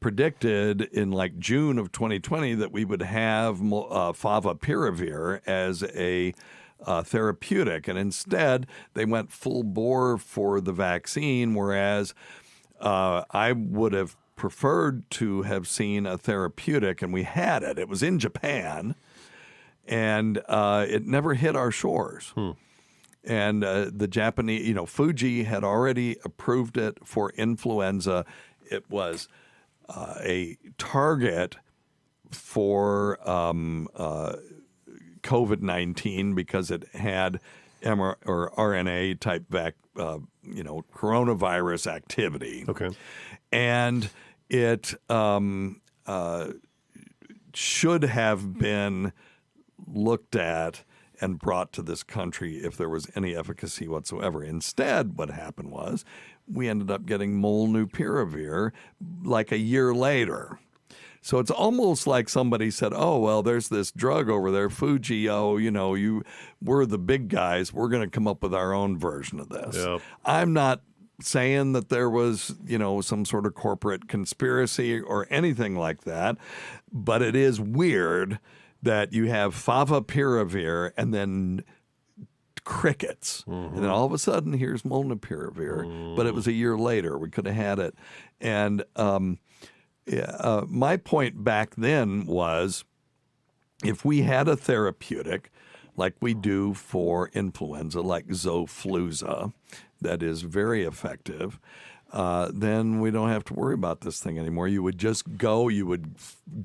predicted in like June of 2020 that we would have favipiravir as a therapeutic, and instead they went full bore for the vaccine, whereas I would have preferred to have seen a therapeutic, and we had it. It was in Japan, and it never hit our shores. And the Japanese, Fuji had already approved it for influenza. It was a target for COVID-19 because it had RNA type coronavirus activity. Okay. And it should have been looked at and brought to this country if there was any efficacy whatsoever. Instead, what happened was we ended up getting molnupiravir like a year later. So it's almost like somebody said, oh, well, there's this drug over there, Fuji, we're the big guys. We're going to come up with our own version of this. Yep. I'm not saying that there was, some sort of corporate conspiracy or anything like that, but it is weird that you have favipiravir and then crickets. And then all of a sudden, here's molnupiravir. But it was a year later. We could have had it. And my point back then was if we had a therapeutic like we do for influenza, like Xofluza, that is very effective, then we don't have to worry about this thing anymore. You would just go, you would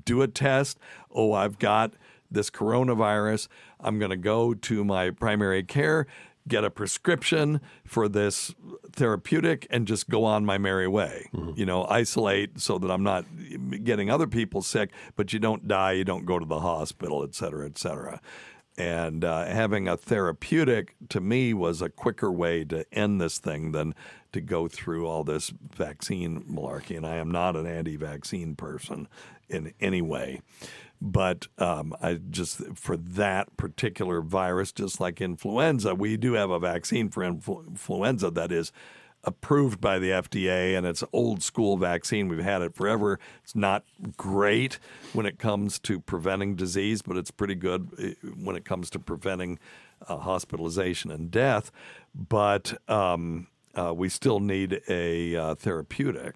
do a test. Oh, I've got this coronavirus. I'm going to go to my primary care, get a prescription for this therapeutic, and just go on my merry way. Isolate so that I'm not getting other people sick, but you don't die, you don't go to the hospital, et cetera, et cetera. And having a therapeutic, to me, was a quicker way to end this thing than to go through all this vaccine malarkey. And I am not an anti-vaccine person in any way. But I just, for that particular virus, just like influenza, we do have a vaccine for influenza that is approved by the FDA, and it's an old school vaccine. We've had it forever. It's not great when it comes to preventing disease, but it's pretty good when it comes to preventing hospitalization and death. But we still need a therapeutic.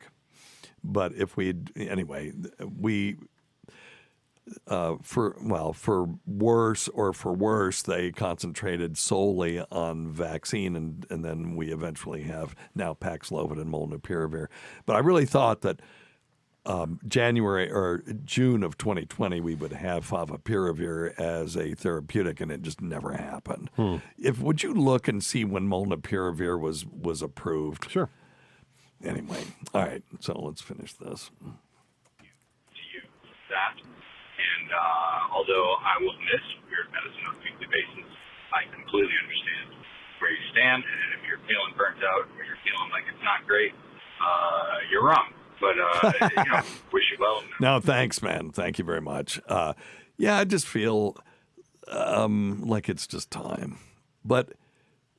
But if anyway, for worse or for worse, they concentrated solely on vaccine, and then we eventually have now Paxlovid and Molnupiravir. But I really thought that January or June of 2020 we would have Favipiravir as a therapeutic, and it just never happened. Would you look and see when Molnupiravir was approved? Sure. Anyway, all right. So let's finish this. And although I will miss Weird Medicine on a weekly basis, I completely understand where you stand. And if you're feeling burnt out or you're feeling like it's not great, you're wrong. But, wish you well. No, thanks, man. Thank you very much. I just feel like it's just time. But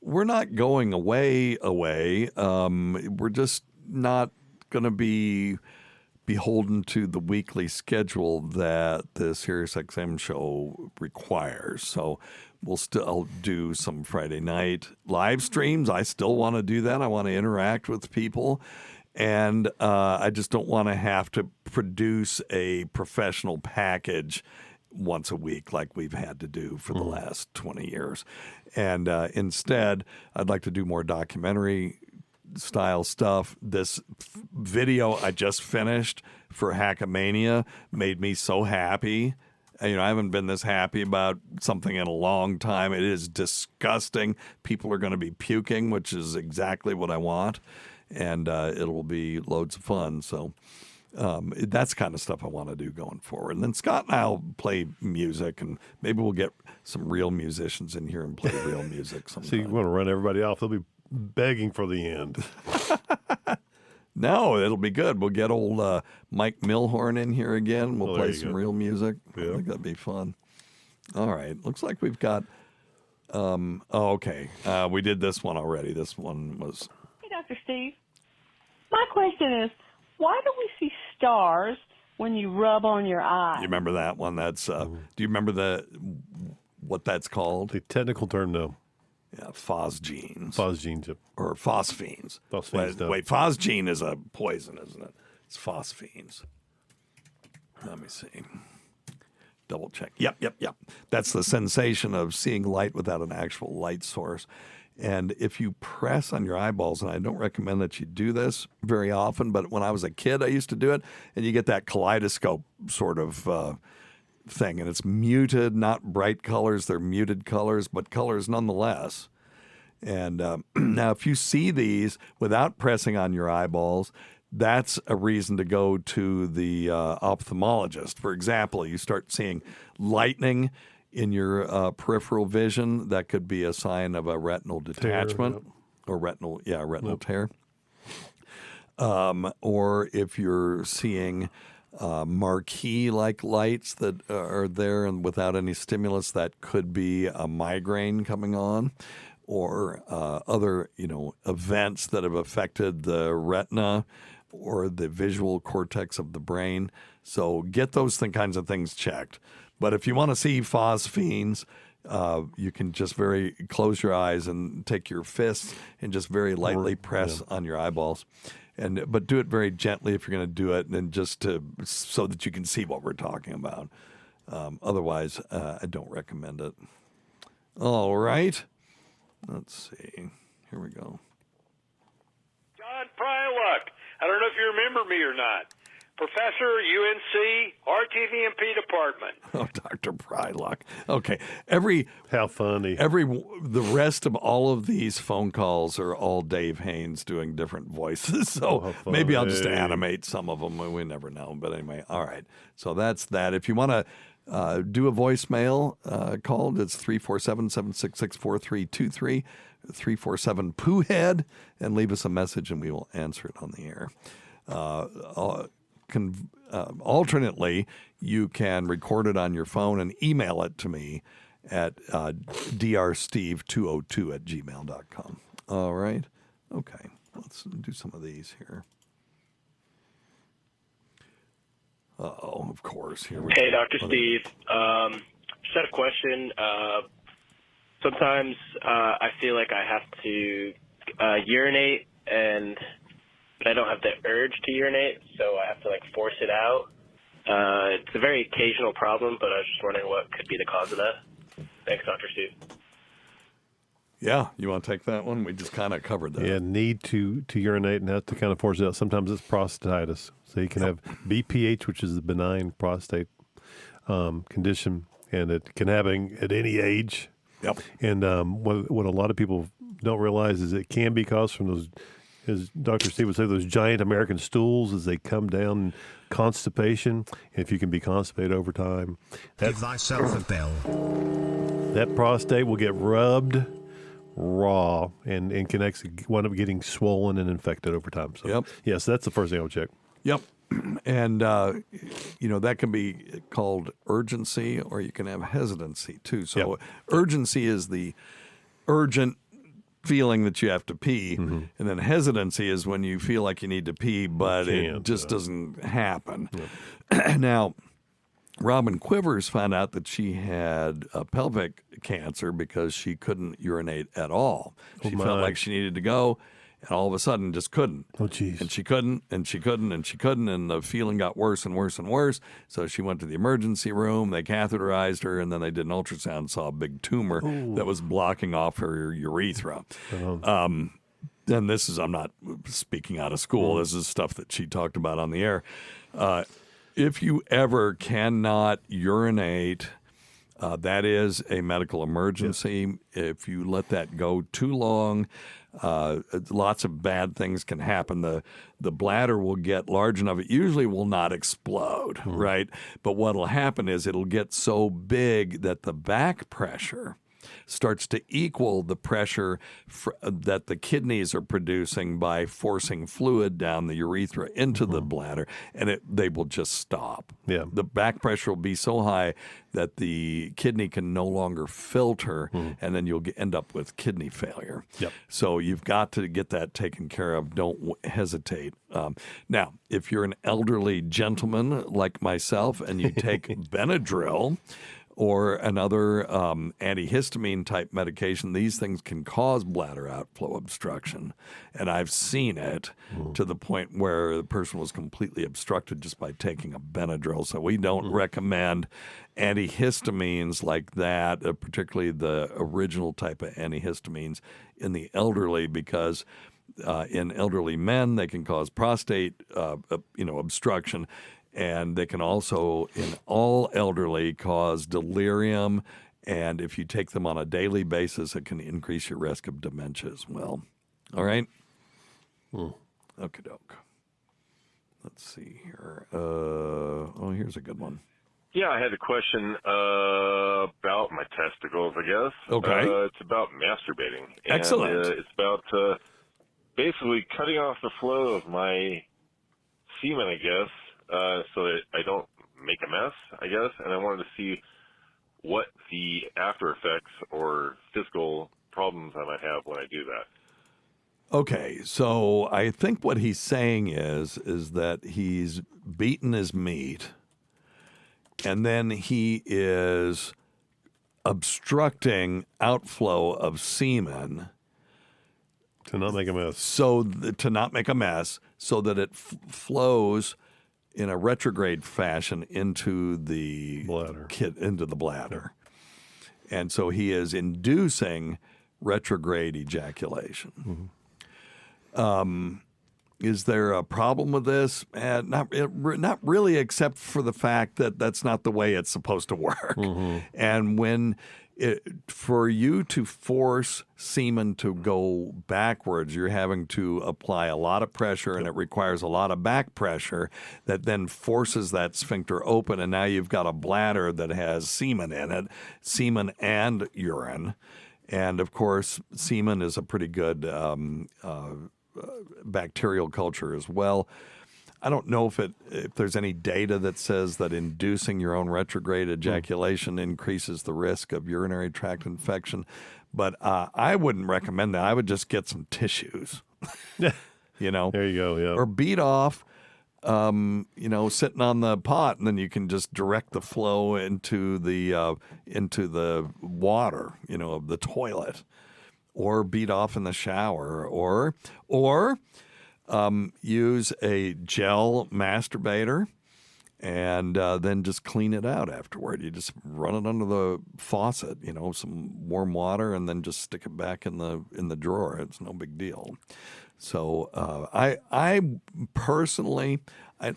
we're not going away. We're just not going to be beholden to the weekly schedule that the SiriusXM show requires. So we'll still do some Friday night live streams. I still want to do that. I want to interact with people. And I just don't want to have to produce a professional package once a week like we've had to do for the last 20 years. And instead, I'd like to do more documentary style stuff. This video I just finished for Hackamania made me so happy. I haven't been this happy about something in a long time. It is disgusting. People are going to be puking, which is exactly what I want. And it'll be loads of fun. So that's the kind of stuff I want to do going forward. And then Scott and I'll play music, and maybe we'll get some real musicians in here and play real music sometime. So you want to run everybody off? They'll be begging for the end. No, it'll be good. We'll get old Mike Milhorn in here again. We'll play some real music. I think that'd be fun. All right. Looks like we've got... okay. We did this one already. This one was... Hey, Dr. Steve. My question is, why do we see stars when you rub on your eye? You remember that one? That's. Do you remember what that's called? The technical term, no. Yeah, phosgenes. Phosgenes. Or phosphines. Phosphines. Wait, phosgene is a poison, isn't it? It's phosphines. Let me see. Double check. Yep. That's the sensation of seeing light without an actual light source. And if you press on your eyeballs, and I don't recommend that you do this very often, but when I was a kid, I used to do it, and you get that kaleidoscope sort of thing, and it's muted, not bright colors, they're muted colors, but colors nonetheless. And now if you see these without pressing on your eyeballs, that's a reason to go to the ophthalmologist. For example, you start seeing lightning in your peripheral vision, that could be a sign of a retinal detachment or retinal tear. Or if you're seeing marquee-like lights that are there and without any stimulus, that could be a migraine coming on, or other events that have affected the retina or the visual cortex of the brain. So get those kinds of things checked. But if you want to see phosphines, you can just close your eyes and take your fists and just very lightly press on your eyeballs. But do it very gently if you're going to do it, and just so that you can see what we're talking about. Otherwise, I don't recommend it. All right. Let's see. Here we go. John Pryluck. I don't know if you remember me or not. Professor, UNC, RTVMP department. Oh, Dr. Pryluck. Okay. How funny. The rest of all of these phone calls are all Dave Haynes doing different voices. So maybe I'll just animate some of them. We never know. But anyway, all right. So that's that. If you want to Do a voicemail call. It's 347-766-4323, 347-POOHEAD, and leave us a message, and we will answer it on the air. Alternately, you can record it on your phone and email it to me at drsteve202@gmail.com. All right? Okay. Let's do some of these here. Of course. Here we Hey, go. Dr. Steve. Just had a question. Sometimes I feel like I have to urinate, but I don't have the urge to urinate, so I have to force it out. It's a very occasional problem, but I was just wondering what could be the cause of that. Thanks, Dr. Steve. Yeah, you want to take that one? We just kind of covered that. Yeah, need to urinate and have to kind of force it out. Sometimes it's prostatitis. So you can have BPH, which is the benign prostate condition, and it can happen at any age. Yep. And what a lot of people don't realize is it can be caused from those, as Dr. Steve would say, those giant American stools as they come down, constipation. And if you can be constipated over time, Give thyself a bell. That prostate will get rubbed raw and can actually wind up getting swollen and infected over time. So, yes, that's the first thing I would check. Yep. And, that can be called urgency, or you can have hesitancy, too. So urgency is the urgent feeling that you have to pee, and then hesitancy is when you feel like you need to pee, but it just doesn't happen. Now, Robin Quivers found out that she had pelvic cancer because she couldn't urinate at all. She felt like she needed to go, and all of a sudden just couldn't. Oh, geez. And she couldn't, and she couldn't, and she couldn't, and the feeling got worse and worse and worse. So she went to the emergency room, they catheterized her, and then they did an ultrasound, saw a big tumor that was blocking off her urethra. And this is, I'm not speaking out of school, this is stuff that she talked about on the air. If you ever cannot urinate, that is a medical emergency. If you let that go too long, lots of bad things can happen. The bladder will get large enough. It usually will not explode, right? But what will happen is it'll get so big that the back pressure starts to equal the pressure that the kidneys are producing by forcing fluid down the urethra into the bladder, and they will just stop. Yeah. The back pressure will be so high that the kidney can no longer filter, and then you'll end up with kidney failure. Yep. So you've got to get that taken care of. Don't hesitate. Now, if you're an elderly gentleman like myself and you take Benadryl, or another antihistamine type medication, these things can cause bladder outflow obstruction. And I've seen it to the point where the person was completely obstructed just by taking a Benadryl. So we don't recommend antihistamines like that, particularly the original type of antihistamines in the elderly, because in elderly men, they can cause prostate obstruction. And they can also, in all elderly, cause delirium. And if you take them on a daily basis, it can increase your risk of dementia as well. All right? Okie doke. Let's see here. Here's a good one. Yeah, I had a question about my testicles, I guess. Okay. It's about masturbating. And, Excellent. It's about basically cutting off the flow of my semen, I guess. So that I don't make a mess, I guess, and I wanted to see what the after effects or physical problems I might have when I do that. Okay, so I think what he's saying is that he's beaten his meat, and then he is obstructing outflow of semen to not make a mess. So that it flows in a retrograde fashion into the bladder. And so he is inducing retrograde ejaculation. Is there a problem with this? Not really, except for the fact that that's not the way it's supposed to work. And when for you to force semen to go backwards, you're having to apply a lot of pressure, and it requires a lot of back pressure that then forces that sphincter open, and now you've got a bladder that has semen in it, semen and urine. And, of course, semen is a pretty good bacterial culture as well. I don't know if there's any data that says that inducing your own retrograde ejaculation increases the risk of urinary tract infection, but I wouldn't recommend that. I would just get some tissues, you know. There you go, yeah. Or beat off, sitting on the pot, and then you can just direct the flow into the water, of the toilet, or beat off in the shower, or use a gel masturbator and then just clean it out afterward. You just run it under the faucet, some warm water, and then just stick it back in the drawer. It's no big deal. So I personally,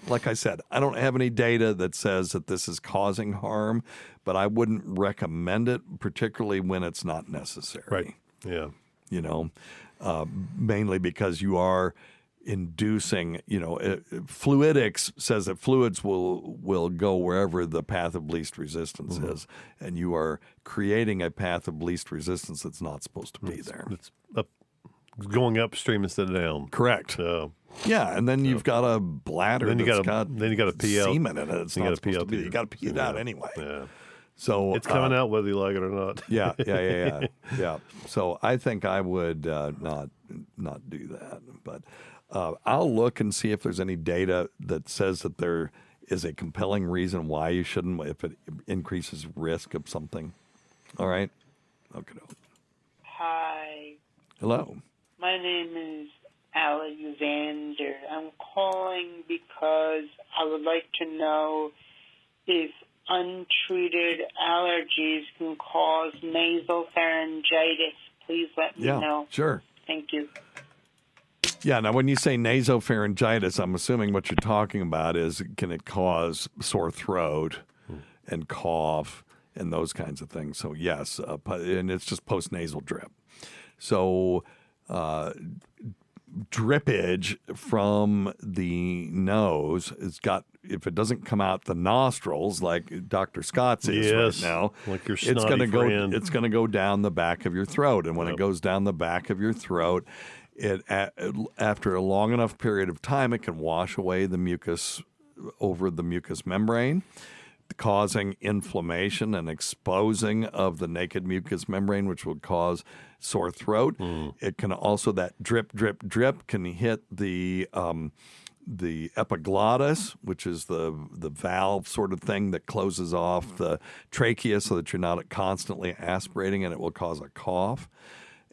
like I said, I don't have any data that says that this is causing harm, but I wouldn't recommend it, particularly when it's not necessary. Right. Yeah. Mainly because you are inducing, fluidics says that fluids will go wherever the path of least resistance is, and you are creating a path of least resistance that's not supposed to be there. It's going upstream instead of down. Correct. So yeah, and then you've got a bladder then you that's got to pee out semen in it. It's not supposed to be. You got to pee it out anyway. Yeah. So it's coming out whether you like it or not. Yeah. So I think I would not do that, but I'll look and see if there's any data that says that there is a compelling reason why you shouldn't, if it increases risk of something. All right. Okay. Hi. Hello. My name is Alexander. I'm calling because I would like to know if untreated allergies can cause nasopharyngitis. Please let me know. Sure. Thank you. Yeah, now when you say nasopharyngitis, I'm assuming what you're talking about is, can it cause sore throat and cough and those kinds of things? So yes, and it's just post-nasal drip. So drippage from the nose has got, if it doesn't come out the nostrils like Dr. Scott's is right now, like your it's going to go. friend. It's going to go down the back of your throat, and when it goes down the back of your throat, after a long enough period of time, it can wash away the mucus over the mucous membrane, causing inflammation and exposing of the naked mucous membrane, which will cause sore throat. It can also, that drip can hit the epiglottis, which is the valve sort of thing that closes off the trachea so that you're not constantly aspirating, and it will cause a cough.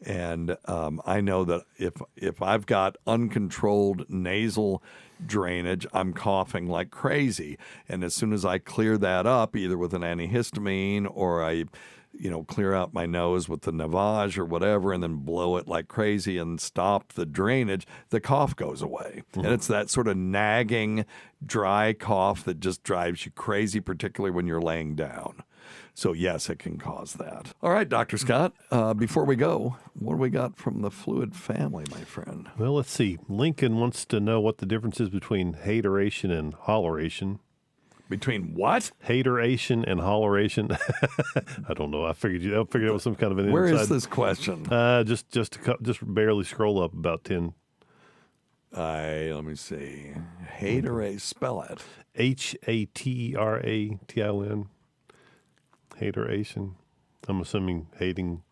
And I know that if I've got uncontrolled nasal drainage, I'm coughing like crazy. And as soon as I clear that up, either with an antihistamine or I clear out my nose with the Navage or whatever, and then blow it like crazy and stop the drainage, the cough goes away. And it's that sort of nagging, dry cough that just drives you crazy, particularly when you're laying down. So, yes, it can cause that. All right, Dr. Scott, before we go, what do we got from the fluid family, my friend? Well, let's see. Lincoln wants to know what the difference is between hateration and holleration. Between what? Hateration and holleration. I don't know. I figured it was some kind of an Where inside. is this question? Just barely scroll up about 10. Let me see. Hateration, spell it. Hateration. Hateration. I'm assuming hating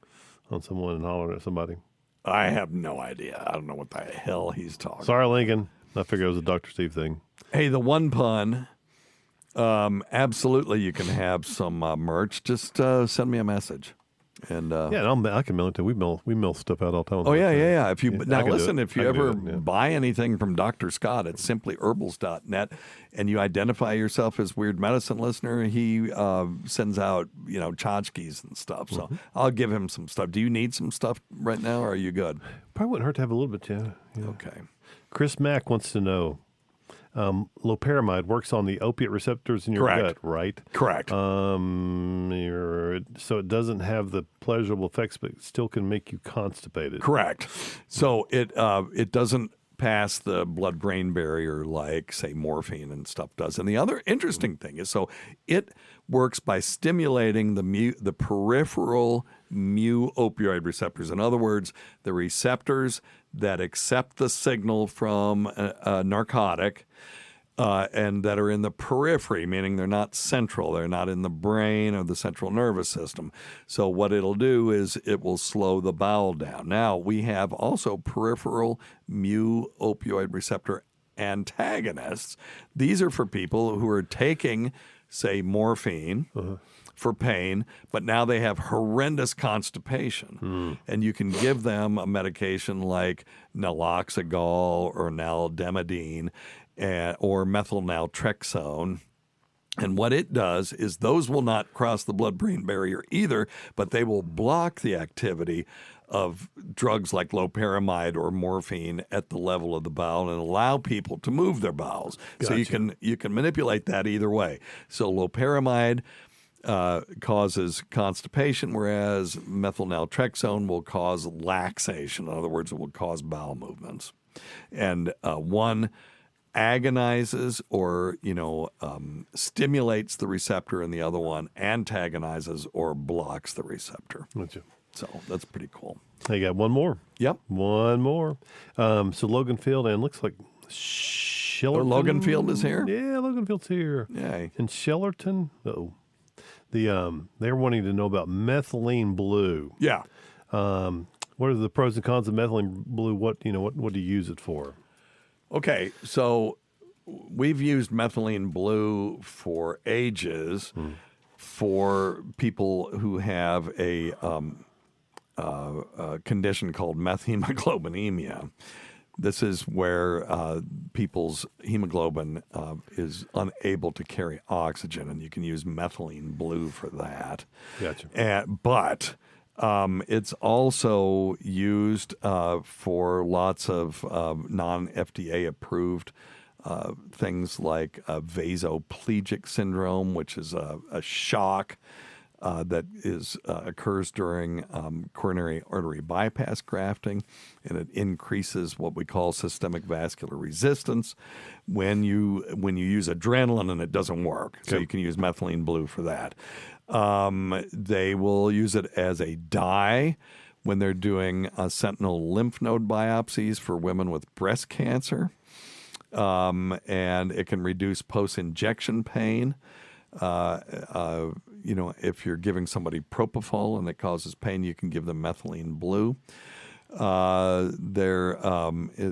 on someone and hollering at somebody. I have no idea. I don't know what the hell he's talking. Sorry, Lincoln. I figured it was a Dr. Steve thing. Hey, the one pun. Absolutely, you can have some merch. Just send me a message. And I can mail it to. We mail stuff out all the time. Oh yeah. If you if you ever buy anything from Dr. Scott at simplyherbals.net and you identify yourself as Weird Medicine listener, he sends out tchotchkes and stuff. So I'll give him some stuff. Do you need some stuff right now, or are you good? Probably wouldn't hurt to have a little bit. Yeah. Okay. Chris Mack wants to know, Loperamide works on the opiate receptors in your gut, right? Correct. So it doesn't have the pleasurable effects, but it still can make you constipated. Correct. So it doesn't pass the blood-brain barrier like, say, morphine and stuff does. And the other interesting thing is, so it works by stimulating the peripheral mu opioid receptors. In other words, the receptors that accept the signal from a narcotic and that are in the periphery, meaning they're not central. They're not in the brain or the central nervous system. So what it'll do is it will slow the bowel down. Now, we have also peripheral mu opioid receptor antagonists. These are for people who are taking, say, morphine for pain, but now they have horrendous constipation. And you can give them a medication like naloxegol or nalmefene or methylnaltrexone. And what it does is those will not cross the blood-brain barrier either, but they will block the activity of drugs like loperamide or morphine at the level of the bowel and allow people to move their bowels. Gotcha. So you can manipulate that either way. So loperamide causes constipation, whereas methylnaltrexone will cause laxation. In other words, it will cause bowel movements. And one agonizes or stimulates the receptor, and the other one antagonizes or blocks the receptor. Gotcha. So that's pretty cool. I got one more. Yep. One more. So Logan Field, and it looks like Shillerton. Logan Field is here? Yeah, Logan Field's here. Yay. And Shillerton, they're wanting to know about Methylene Blue. Yeah. What are the pros and cons of Methylene Blue? What do you use it for? Okay, so we've used Methylene Blue for ages for people who have a condition called methemoglobinemia. This is where people's hemoglobin is unable to carry oxygen, and you can use Methylene Blue for that. Gotcha. But it's also used for lots of non-FDA approved things like vasoplegic syndrome, which is a shock that occurs during coronary artery bypass grafting, and it increases what we call systemic vascular resistance when you use adrenaline and it doesn't work. So you can use Methylene Blue for that. They will use it as a dye when they're doing sentinel lymph node biopsies for women with breast cancer, and it can reduce post-injection pain. If you're giving somebody propofol and it causes pain, you can give them Methylene Blue.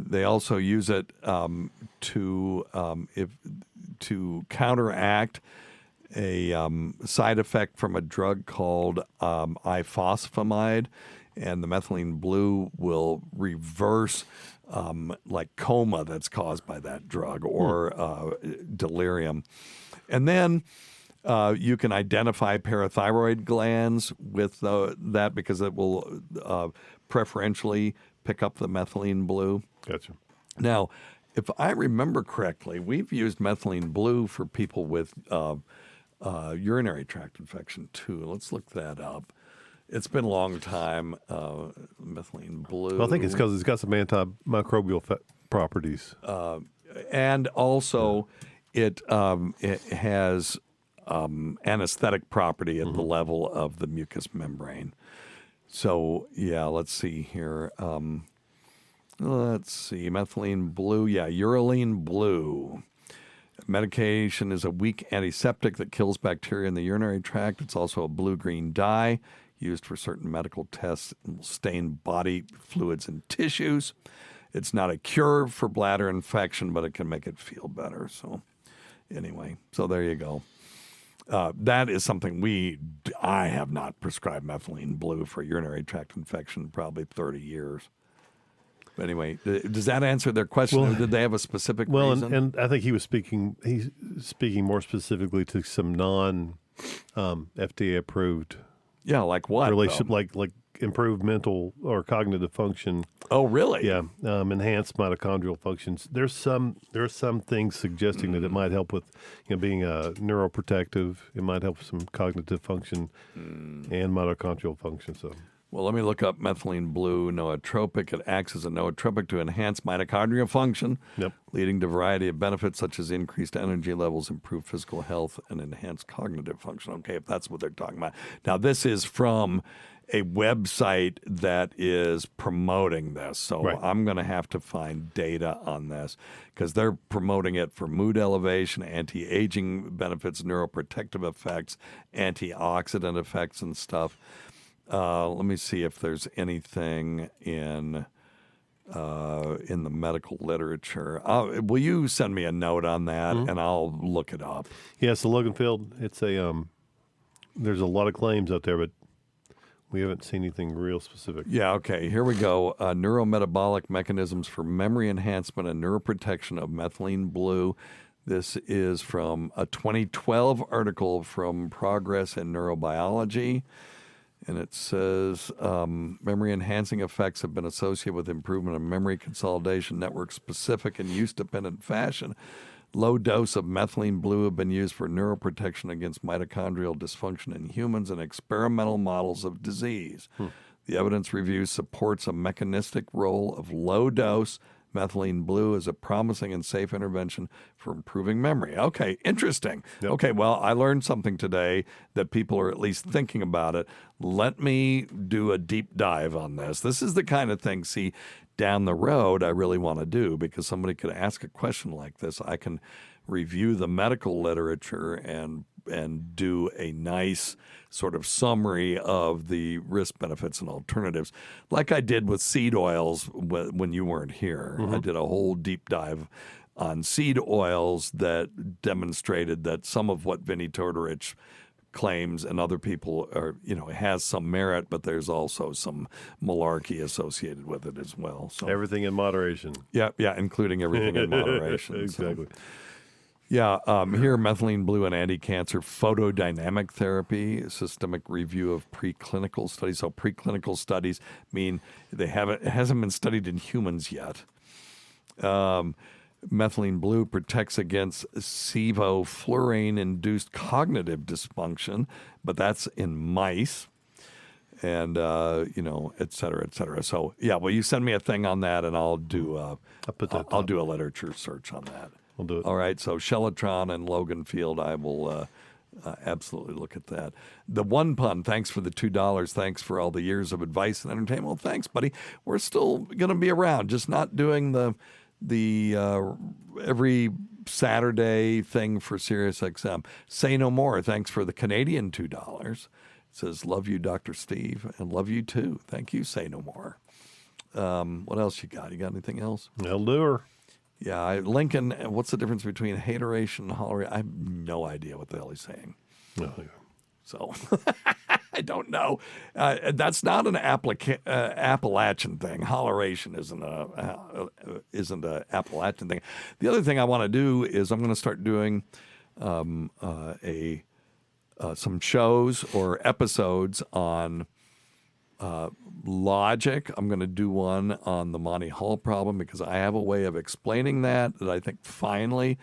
They also use it to counteract a side effect from a drug called ifosfamide, and the Methylene Blue will reverse like coma that's caused by that drug or delirium. And then you can identify parathyroid glands with that because it will preferentially pick up the Methylene Blue. Gotcha. Now, if I remember correctly, we've used Methylene Blue for people with urinary tract infection too. Let's look that up. It's been a long time. Methylene Blue. Well, I think it's because it's got some antimicrobial properties. And also, it has anesthetic property at the level of the mucous membrane. So, yeah, let's see here. Let's see, Methylene Blue. Yeah, Urine Blue. Medication is a weak antiseptic that kills bacteria in the urinary tract. It's also a blue-green dye used for certain medical tests and will stain body fluids and tissues. It's not a cure for bladder infection, but it can make it feel better. So anyway, so there you go. That is something I have not prescribed Methylene Blue for urinary tract infection in probably 30 years. But anyway, does that answer their question? Or did they have a specific reason? And I think he's speaking more specifically to some non FDA approved. Yeah, like what? Relationship, like improve mental or cognitive function. Oh, really? Yeah, enhance mitochondrial functions. There are some things suggesting that it might help with, being neuroprotective. It might help with some cognitive function and mitochondrial function. So. Well, let me look up methylene blue, nootropic. It acts as a nootropic to enhance mitochondrial function, leading to a variety of benefits such as increased energy levels, improved physical health, and enhanced cognitive function. Okay, if that's what they're talking about. Now, this is from a website that is promoting this, so I'm going to have to find data on this because they're promoting it for mood elevation, anti-aging benefits, neuroprotective effects, antioxidant effects, and stuff. Let me see if there's anything in the medical literature. Will you send me a note on that, and I'll look it up? Yeah, so Loganfield, it's there's a lot of claims out there, but we haven't seen anything real specific. Yeah, okay, here we go. Neurometabolic mechanisms for memory enhancement and neuroprotection of methylene blue. This is from a 2012 article from Progress in Neurobiology. And it says memory-enhancing effects have been associated with improvement of memory consolidation, network-specific and use-dependent fashion. Low dose of methylene blue have been used for neuroprotection against mitochondrial dysfunction in humans and experimental models of disease. The evidence review supports a mechanistic role of low-dose methylene blue as a promising and safe intervention for improving memory. Okay, interesting. Okay, well, I learned something today that people are at least thinking about it. Let me do a deep dive on this. This is the kind of thing, see, down the road I really want to do because somebody could ask a question like this. I can review the medical literature and do a nice sort of summary of the risk benefits and alternatives, like I did with seed oils when you weren't here. I did a whole deep dive on seed oils that demonstrated that some of what Vinnie Tortorich claims and other people are, has some merit, but there's also some malarkey associated with it as well. So everything in moderation. Yeah, including everything in moderation. Exactly. So. Yeah, here, methylene blue and anti-cancer photodynamic therapy, systemic review of preclinical studies. So preclinical studies mean it hasn't been studied in humans yet. Methylene blue protects against sevoflurane-induced cognitive dysfunction, but that's in mice. And, et cetera, et cetera. So, yeah, well, you send me a thing on that, and I'll do a literature search on that. I'll do it. All right, so Shellatron and Loganfield, I will absolutely look at that. The One Pun, thanks for the $2. Thanks for all the years of advice and entertainment. Well, thanks, buddy. We're still going to be around, just not doing the every Saturday thing for SiriusXM. Say No More, thanks for the Canadian $2. It says, love you, Dr. Steve, and love you too. Thank you, Say No More. What else you got? You got anything else? I'll do her. Yeah, Lincoln, what's the difference between hateration and holleration? I have no idea what the hell he's saying. Oh, yeah. So, I don't know. That's not an Appalachian thing. Holleration isn't an Appalachian thing. The other thing I want to do is I'm going to start doing some shows or episodes on logic. I'm going to do one on the Monty Hall problem because I have a way of explaining that I think finally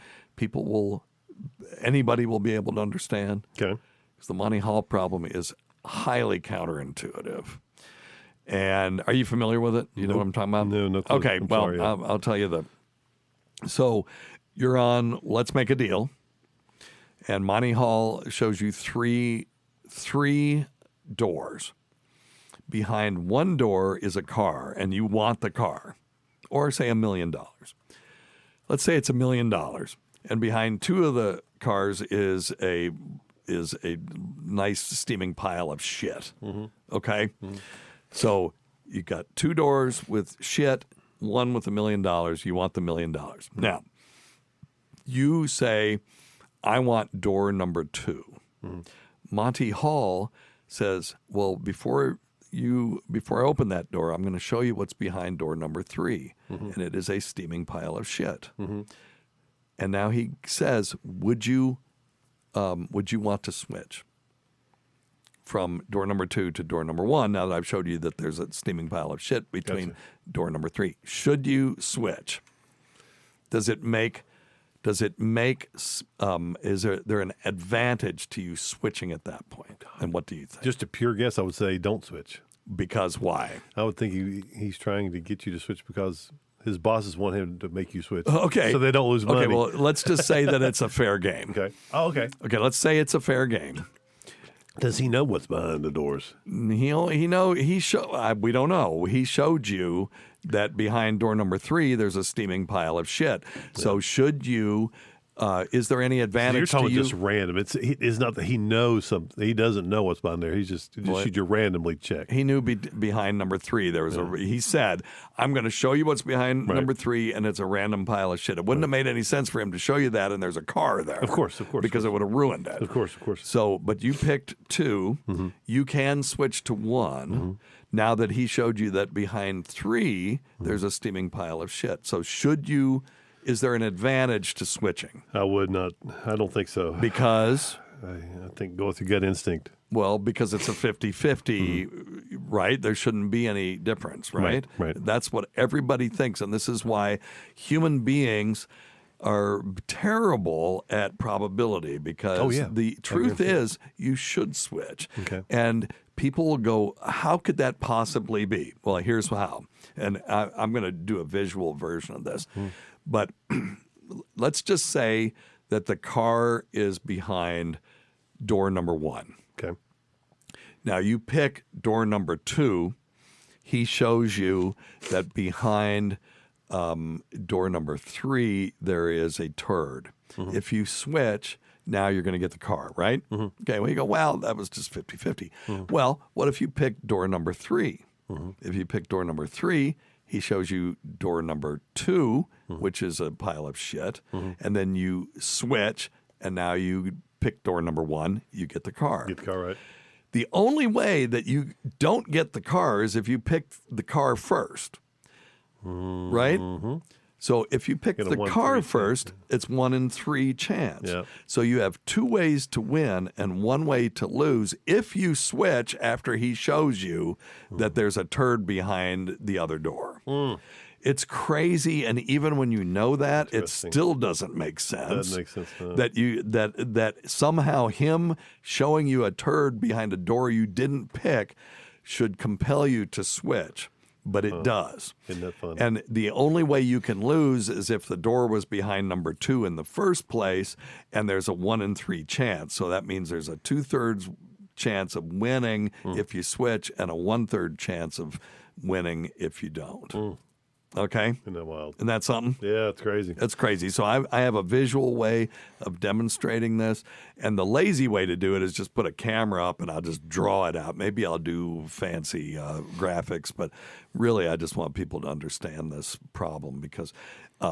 anybody will be able to understand. Okay. Because the Monty Hall problem is highly counterintuitive. And are you familiar with it? You know what I'm talking about? No clue. Okay, Sorry, yeah. I'll tell you So you're on Let's Make a Deal, and Monty Hall shows you three doors. Behind one door is a car, and you want the car, or say $1 million. Let's say it's $1 million, and behind two of the cars is a nice steaming pile of shit. Okay, so you got two doors with shit, one with $1 million. You want the $1 million. Now, you say, I want door number 2. Monty Hall says, well, before I open that door, I'm going to show you what's behind door number 3, and it is a steaming pile of shit. And now he says, would you want to switch? from door number 2 to door number 1, now that I've showed you that there's a steaming pile of shit between door number 3. Should you switch? Is there an advantage to you switching at that point? And what do you think? Just a pure guess, I would say don't switch. Because why? I would think he's trying to get you to switch because his bosses want him to make you switch. Okay. So they don't lose money. Okay, well, let's just say that it's a fair game. Okay. Oh, okay. Okay, let's say it's a fair game. Does he know what's behind the doors? We don't know. He showed you that behind door number 3 there's a steaming pile of shit. So should you is there any advantage so you're talking to you? just random. It's not that he knows something. He doesn't know what's behind there. He's just should you randomly check. He knew behind number 3 there was he said, I'm going to show you what's behind number 3, and it's a random pile of shit. It wouldn't have made any sense for him to show you that, and there's a car there. Of course. Because it would have ruined it. Of course. So, but you picked 2. Mm-hmm. You can switch to 1. Mm-hmm. Now that he showed you that behind 3, there's a steaming pile of shit. So is there an advantage to switching? I would not. I don't think so. Because? I think go with your gut instinct. Well, because it's a 50-50, right? There shouldn't be any difference, right? Right. That's what everybody thinks, and this is why human beings are terrible at probability because the truth is you should switch. Okay. And people will go, how could that possibly be? Well, here's how. And I'm going to do a visual version of this. But let's just say that the car is behind door number 1. Okay. Now you pick door number 2. He shows you that behind door number 3 there is a turd. Mm-hmm. If you switch, now you're going to get the car, right? Mm-hmm. Okay, well you go, well, that was just 50-50. Well, what if you pick door number 3? If you pick door number 3, he shows you door number 2, which is a pile of shit, and then you switch, and now you pick door number 1, you get the car. Get the car, right. The only way that you don't get the car is if you pick the car first, right? So if you pick the car first, it's 1 in 3 chance. Yeah. So you have 2 ways to win and 1 way to lose if you switch after he shows you that there's a turd behind the other door. It's crazy, and even when you know that, it still doesn't make sense. Doesn't make sense. No. That somehow him showing you a turd behind a door you didn't pick should compel you to switch. But it does. Isn't that fun? And the only way you can lose is if the door was behind number 2 in the first place, and there's a 1 in 3 chance. So that means there's a 2/3 chance of winning if you switch, and a 1/3 chance of winning if you don't. Okay? Isn't that wild? Isn't that something? Yeah, it's crazy. That's crazy. So I have a visual way of demonstrating this, and the lazy way to do it is just put a camera up and I'll just draw it out. Maybe I'll do fancy graphics, but really I just want people to understand this problem because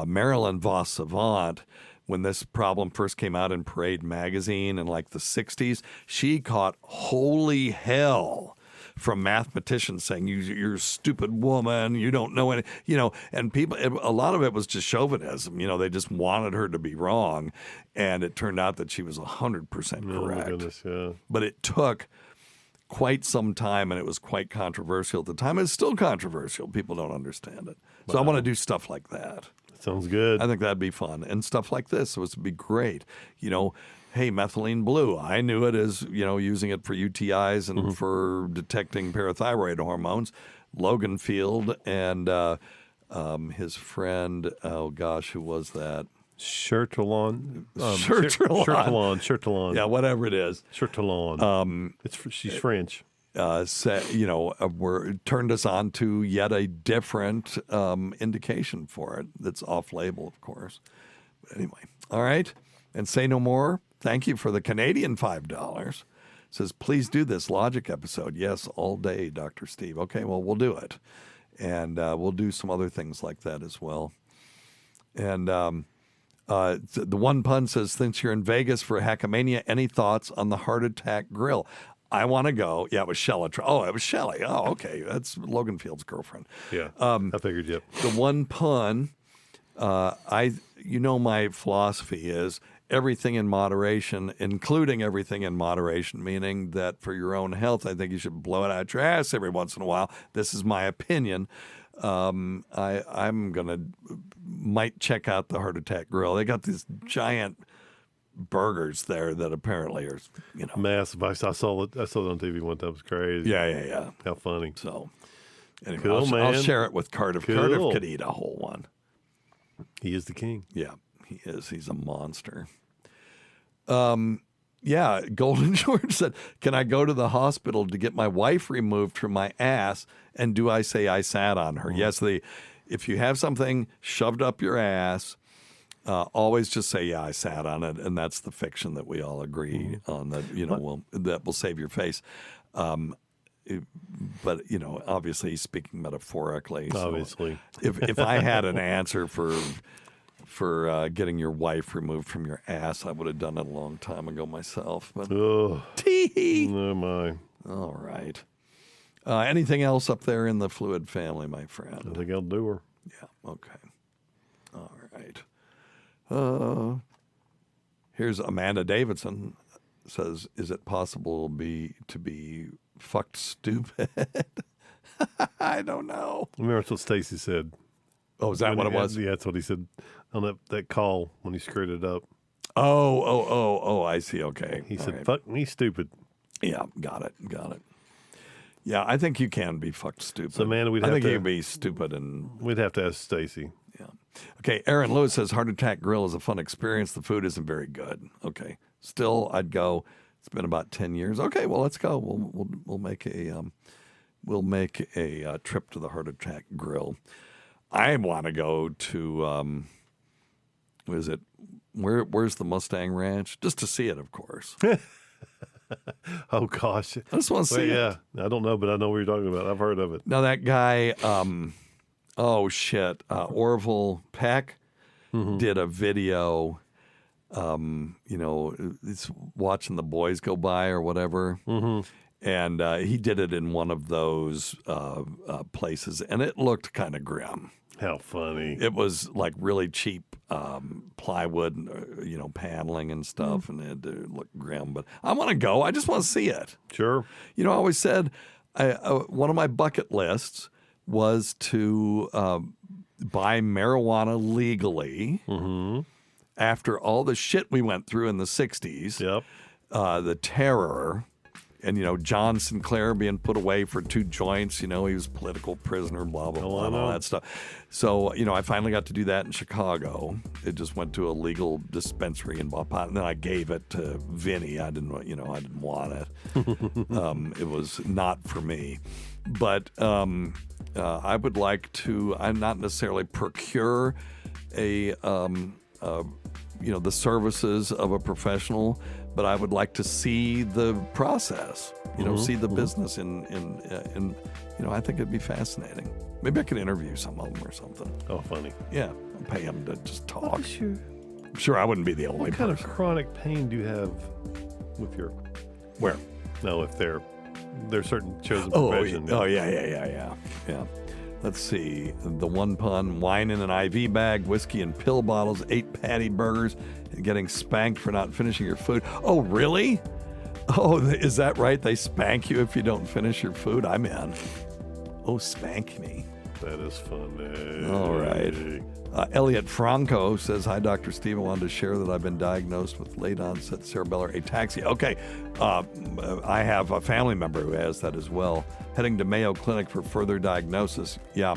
Marilyn Vos Savant, when this problem first came out in Parade magazine in like the 60s, she caught holy hell from mathematicians saying you're a stupid woman, you don't know any, and people. A lot of it was just chauvinism. They just wanted her to be wrong, and it turned out that she was 100% correct. Oh my goodness, yeah. But it took quite some time, and it was quite controversial at the time. It's still controversial. People don't understand it. So I want to do stuff like that. Sounds good. I think that'd be fun, and stuff like this would be great. Hey, Methylene Blue, I knew it as, using it for UTIs and for detecting parathyroid hormones. Logan Field and his friend, who was that? Shirtalon. Shirtalon. Yeah, whatever it is. Shirtalon. She's French. Turned us on to yet a different indication for it that's off-label, of course. But anyway, all right. And say no more. Thank you for the Canadian $5. Says, please do this Logic episode. Yes, all day, Dr. Steve. Okay, well, we'll do it. And we'll do some other things like that as well. And the one pun says, since you're in Vegas for Hackamania, any thoughts on the Heart Attack Grill? I want to go. Yeah, it was Shelley. Oh, it was Shelley. Oh, okay. That's Logan Field's girlfriend. Yeah, I figured, yep. The one pun, my philosophy is everything in moderation, including everything in moderation, meaning that for your own health, I think you should blow it out your ass every once in a while. This is my opinion. Might check out the Heart Attack Grill. They got these giant burgers there that apparently are, massive. I saw it on TV one time. It was crazy. Yeah. How funny. So, anyway, cool, man. I'll share it with Cardiff. Cool. Cardiff could eat a whole one. He is the king. Yeah, he is. He's a monster. Yeah, Golden George said, can I go to the hospital to get my wife removed from my ass? And do I say I sat on her? Yes, if you have something shoved up your ass, always just say, yeah, I sat on it. And that's the fiction that we all agree on, that, that will save your face. But, obviously he's speaking metaphorically. Obviously. So if I had an answer for getting your wife removed from your ass, I would have done it a long time ago myself. But tee-hee. No, my. All right. Anything else up there in the fluid family, my friend? I think I'll do her. Yeah, okay. All right. Here's Amanda Davidson says, is it possible to be fucked stupid? I don't know. Remember that's what Stacy said. Oh, is that what it was? Yeah, that's what he said on that call when he screwed it up. Oh, I see. Okay. He said, fuck me stupid. Yeah, got it. Yeah, I think you can be fucked stupid. So, man, you can be stupid. And we'd have to ask Stacy. Yeah. Okay, Aaron Lewis says, Heart Attack Grill is a fun experience. The food isn't very good. Okay. Still, I'd go. It's been about 10 years. Okay, well, let's go. We'll make a trip to the Heart Attack Grill. I want to go to what is it? Where's the Mustang Ranch? Just to see it, of course. Oh gosh, I just want to see it. Yeah, I don't know, but I know what you're talking about. I've heard of it. Now that guy, Orville Peck did a video. It's watching the boys go by or whatever. And he did it in one of those places, and it looked kind of grim. How funny. It was like really cheap plywood, paneling and stuff, and it looked grim. But I want to go. I just want to see it. Sure. I always said one of my bucket lists was to buy marijuana legally after all the shit we went through in the 60s. Yep. The terror. And, John Sinclair being put away for 2 joints, he was political prisoner, blah, blah, blah, and all that stuff. So, I finally got to do that in Chicago. It just went to a legal dispensary in pot, and then I gave it to Vinny. I didn't want it. It was not for me. But I would like to, I'm not necessarily procure the services of a professional, but I would like to see the process, see the business in I think it'd be fascinating. Maybe I could interview some of them or something. Oh, funny. Yeah, I'll pay them to just talk. I'm sure I wouldn't be the only person. What kind of chronic pain do you have with your... Where? No, if there's certain chosen profession. Oh, yeah. Let's see. The one pun, wine in an IV bag, whiskey in pill bottles, 8 patty burgers, and getting spanked for not finishing your food. Oh, really? Oh, is that right? They spank you if you don't finish your food? I'm in. Oh, spank me. That is funny. All right. Elliot Franco says, hi, Dr. Steve. I wanted to share that I've been diagnosed with late-onset cerebellar ataxia. Okay. I have a family member who has that as well. Heading to Mayo Clinic for further diagnosis. Yeah.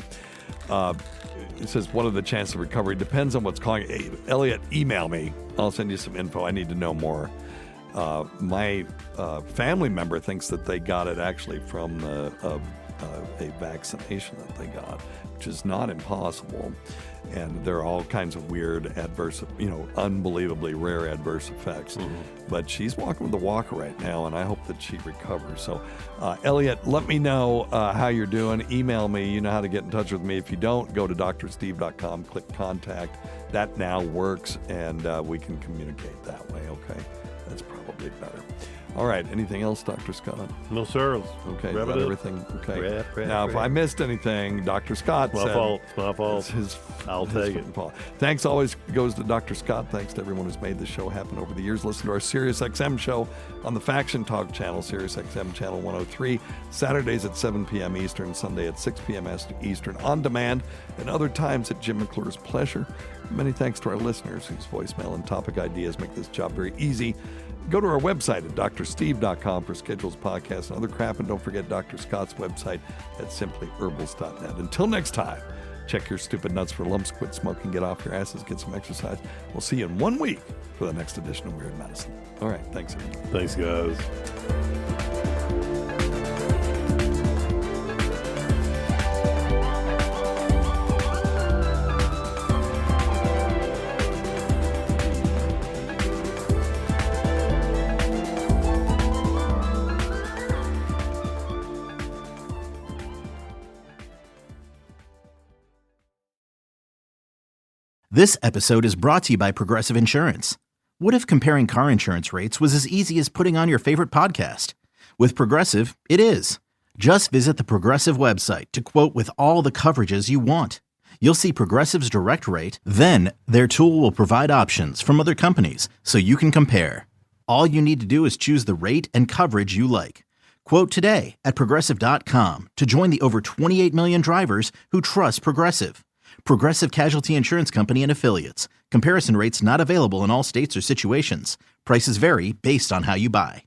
It says, what are the chances of recovery? Depends on what's calling. Hey, Elliot, email me. I'll send you some info. I need to know more. My family member thinks that they got it actually from a vaccination that they got, which is not impossible. And there are all kinds of weird adverse, unbelievably rare adverse effects. But she's walking with the walker right now, and I hope that she recovers. So, Elliot, let me know how you're doing. Email me. You know how to get in touch with me. If you don't, go to drsteve.com, click contact. That now works, and we can communicate that way, okay? That's probably better. All right. Anything else, Dr. Scott? No, sir. Okay. Wrap is it that up. everything? Okay. Wrap, Now, if I missed anything, Dr. Scott It's my said... fault. It's my fault. I'll take it. Fault. Thanks always goes to Dr. Scott. Thanks to everyone who's made this show happen over the years. Listen to our Sirius XM show on the Faction Talk channel, Sirius XM channel 103, Saturdays at 7 p.m. Eastern, Sunday at 6 p.m. Eastern, on demand, and other times at Jim McClure's pleasure. Many thanks to our listeners whose voicemail and topic ideas make this job very easy. Go to our website at drsteve.com for schedules, podcasts, and other crap. And don't forget Dr. Scott's website at simplyherbals.net. Until next time, check your stupid nuts for lumps, quit smoking, get off your asses, get some exercise. We'll see you in 1 week for the next edition of Weird Medicine. All right. Thanks, everyone. Thanks, guys. This episode is brought to you by Progressive Insurance. What if comparing car insurance rates was as easy as putting on your favorite podcast? With Progressive, it is. Just visit the Progressive website to quote with all the coverages you want. You'll see Progressive's direct rate, then their tool will provide options from other companies so you can compare. All you need to do is choose the rate and coverage you like. Quote today at Progressive.com to join the over 28 million drivers who trust Progressive. Progressive Casualty Insurance Company and Affiliates. Comparison rates not available in all states or situations. Prices vary based on how you buy.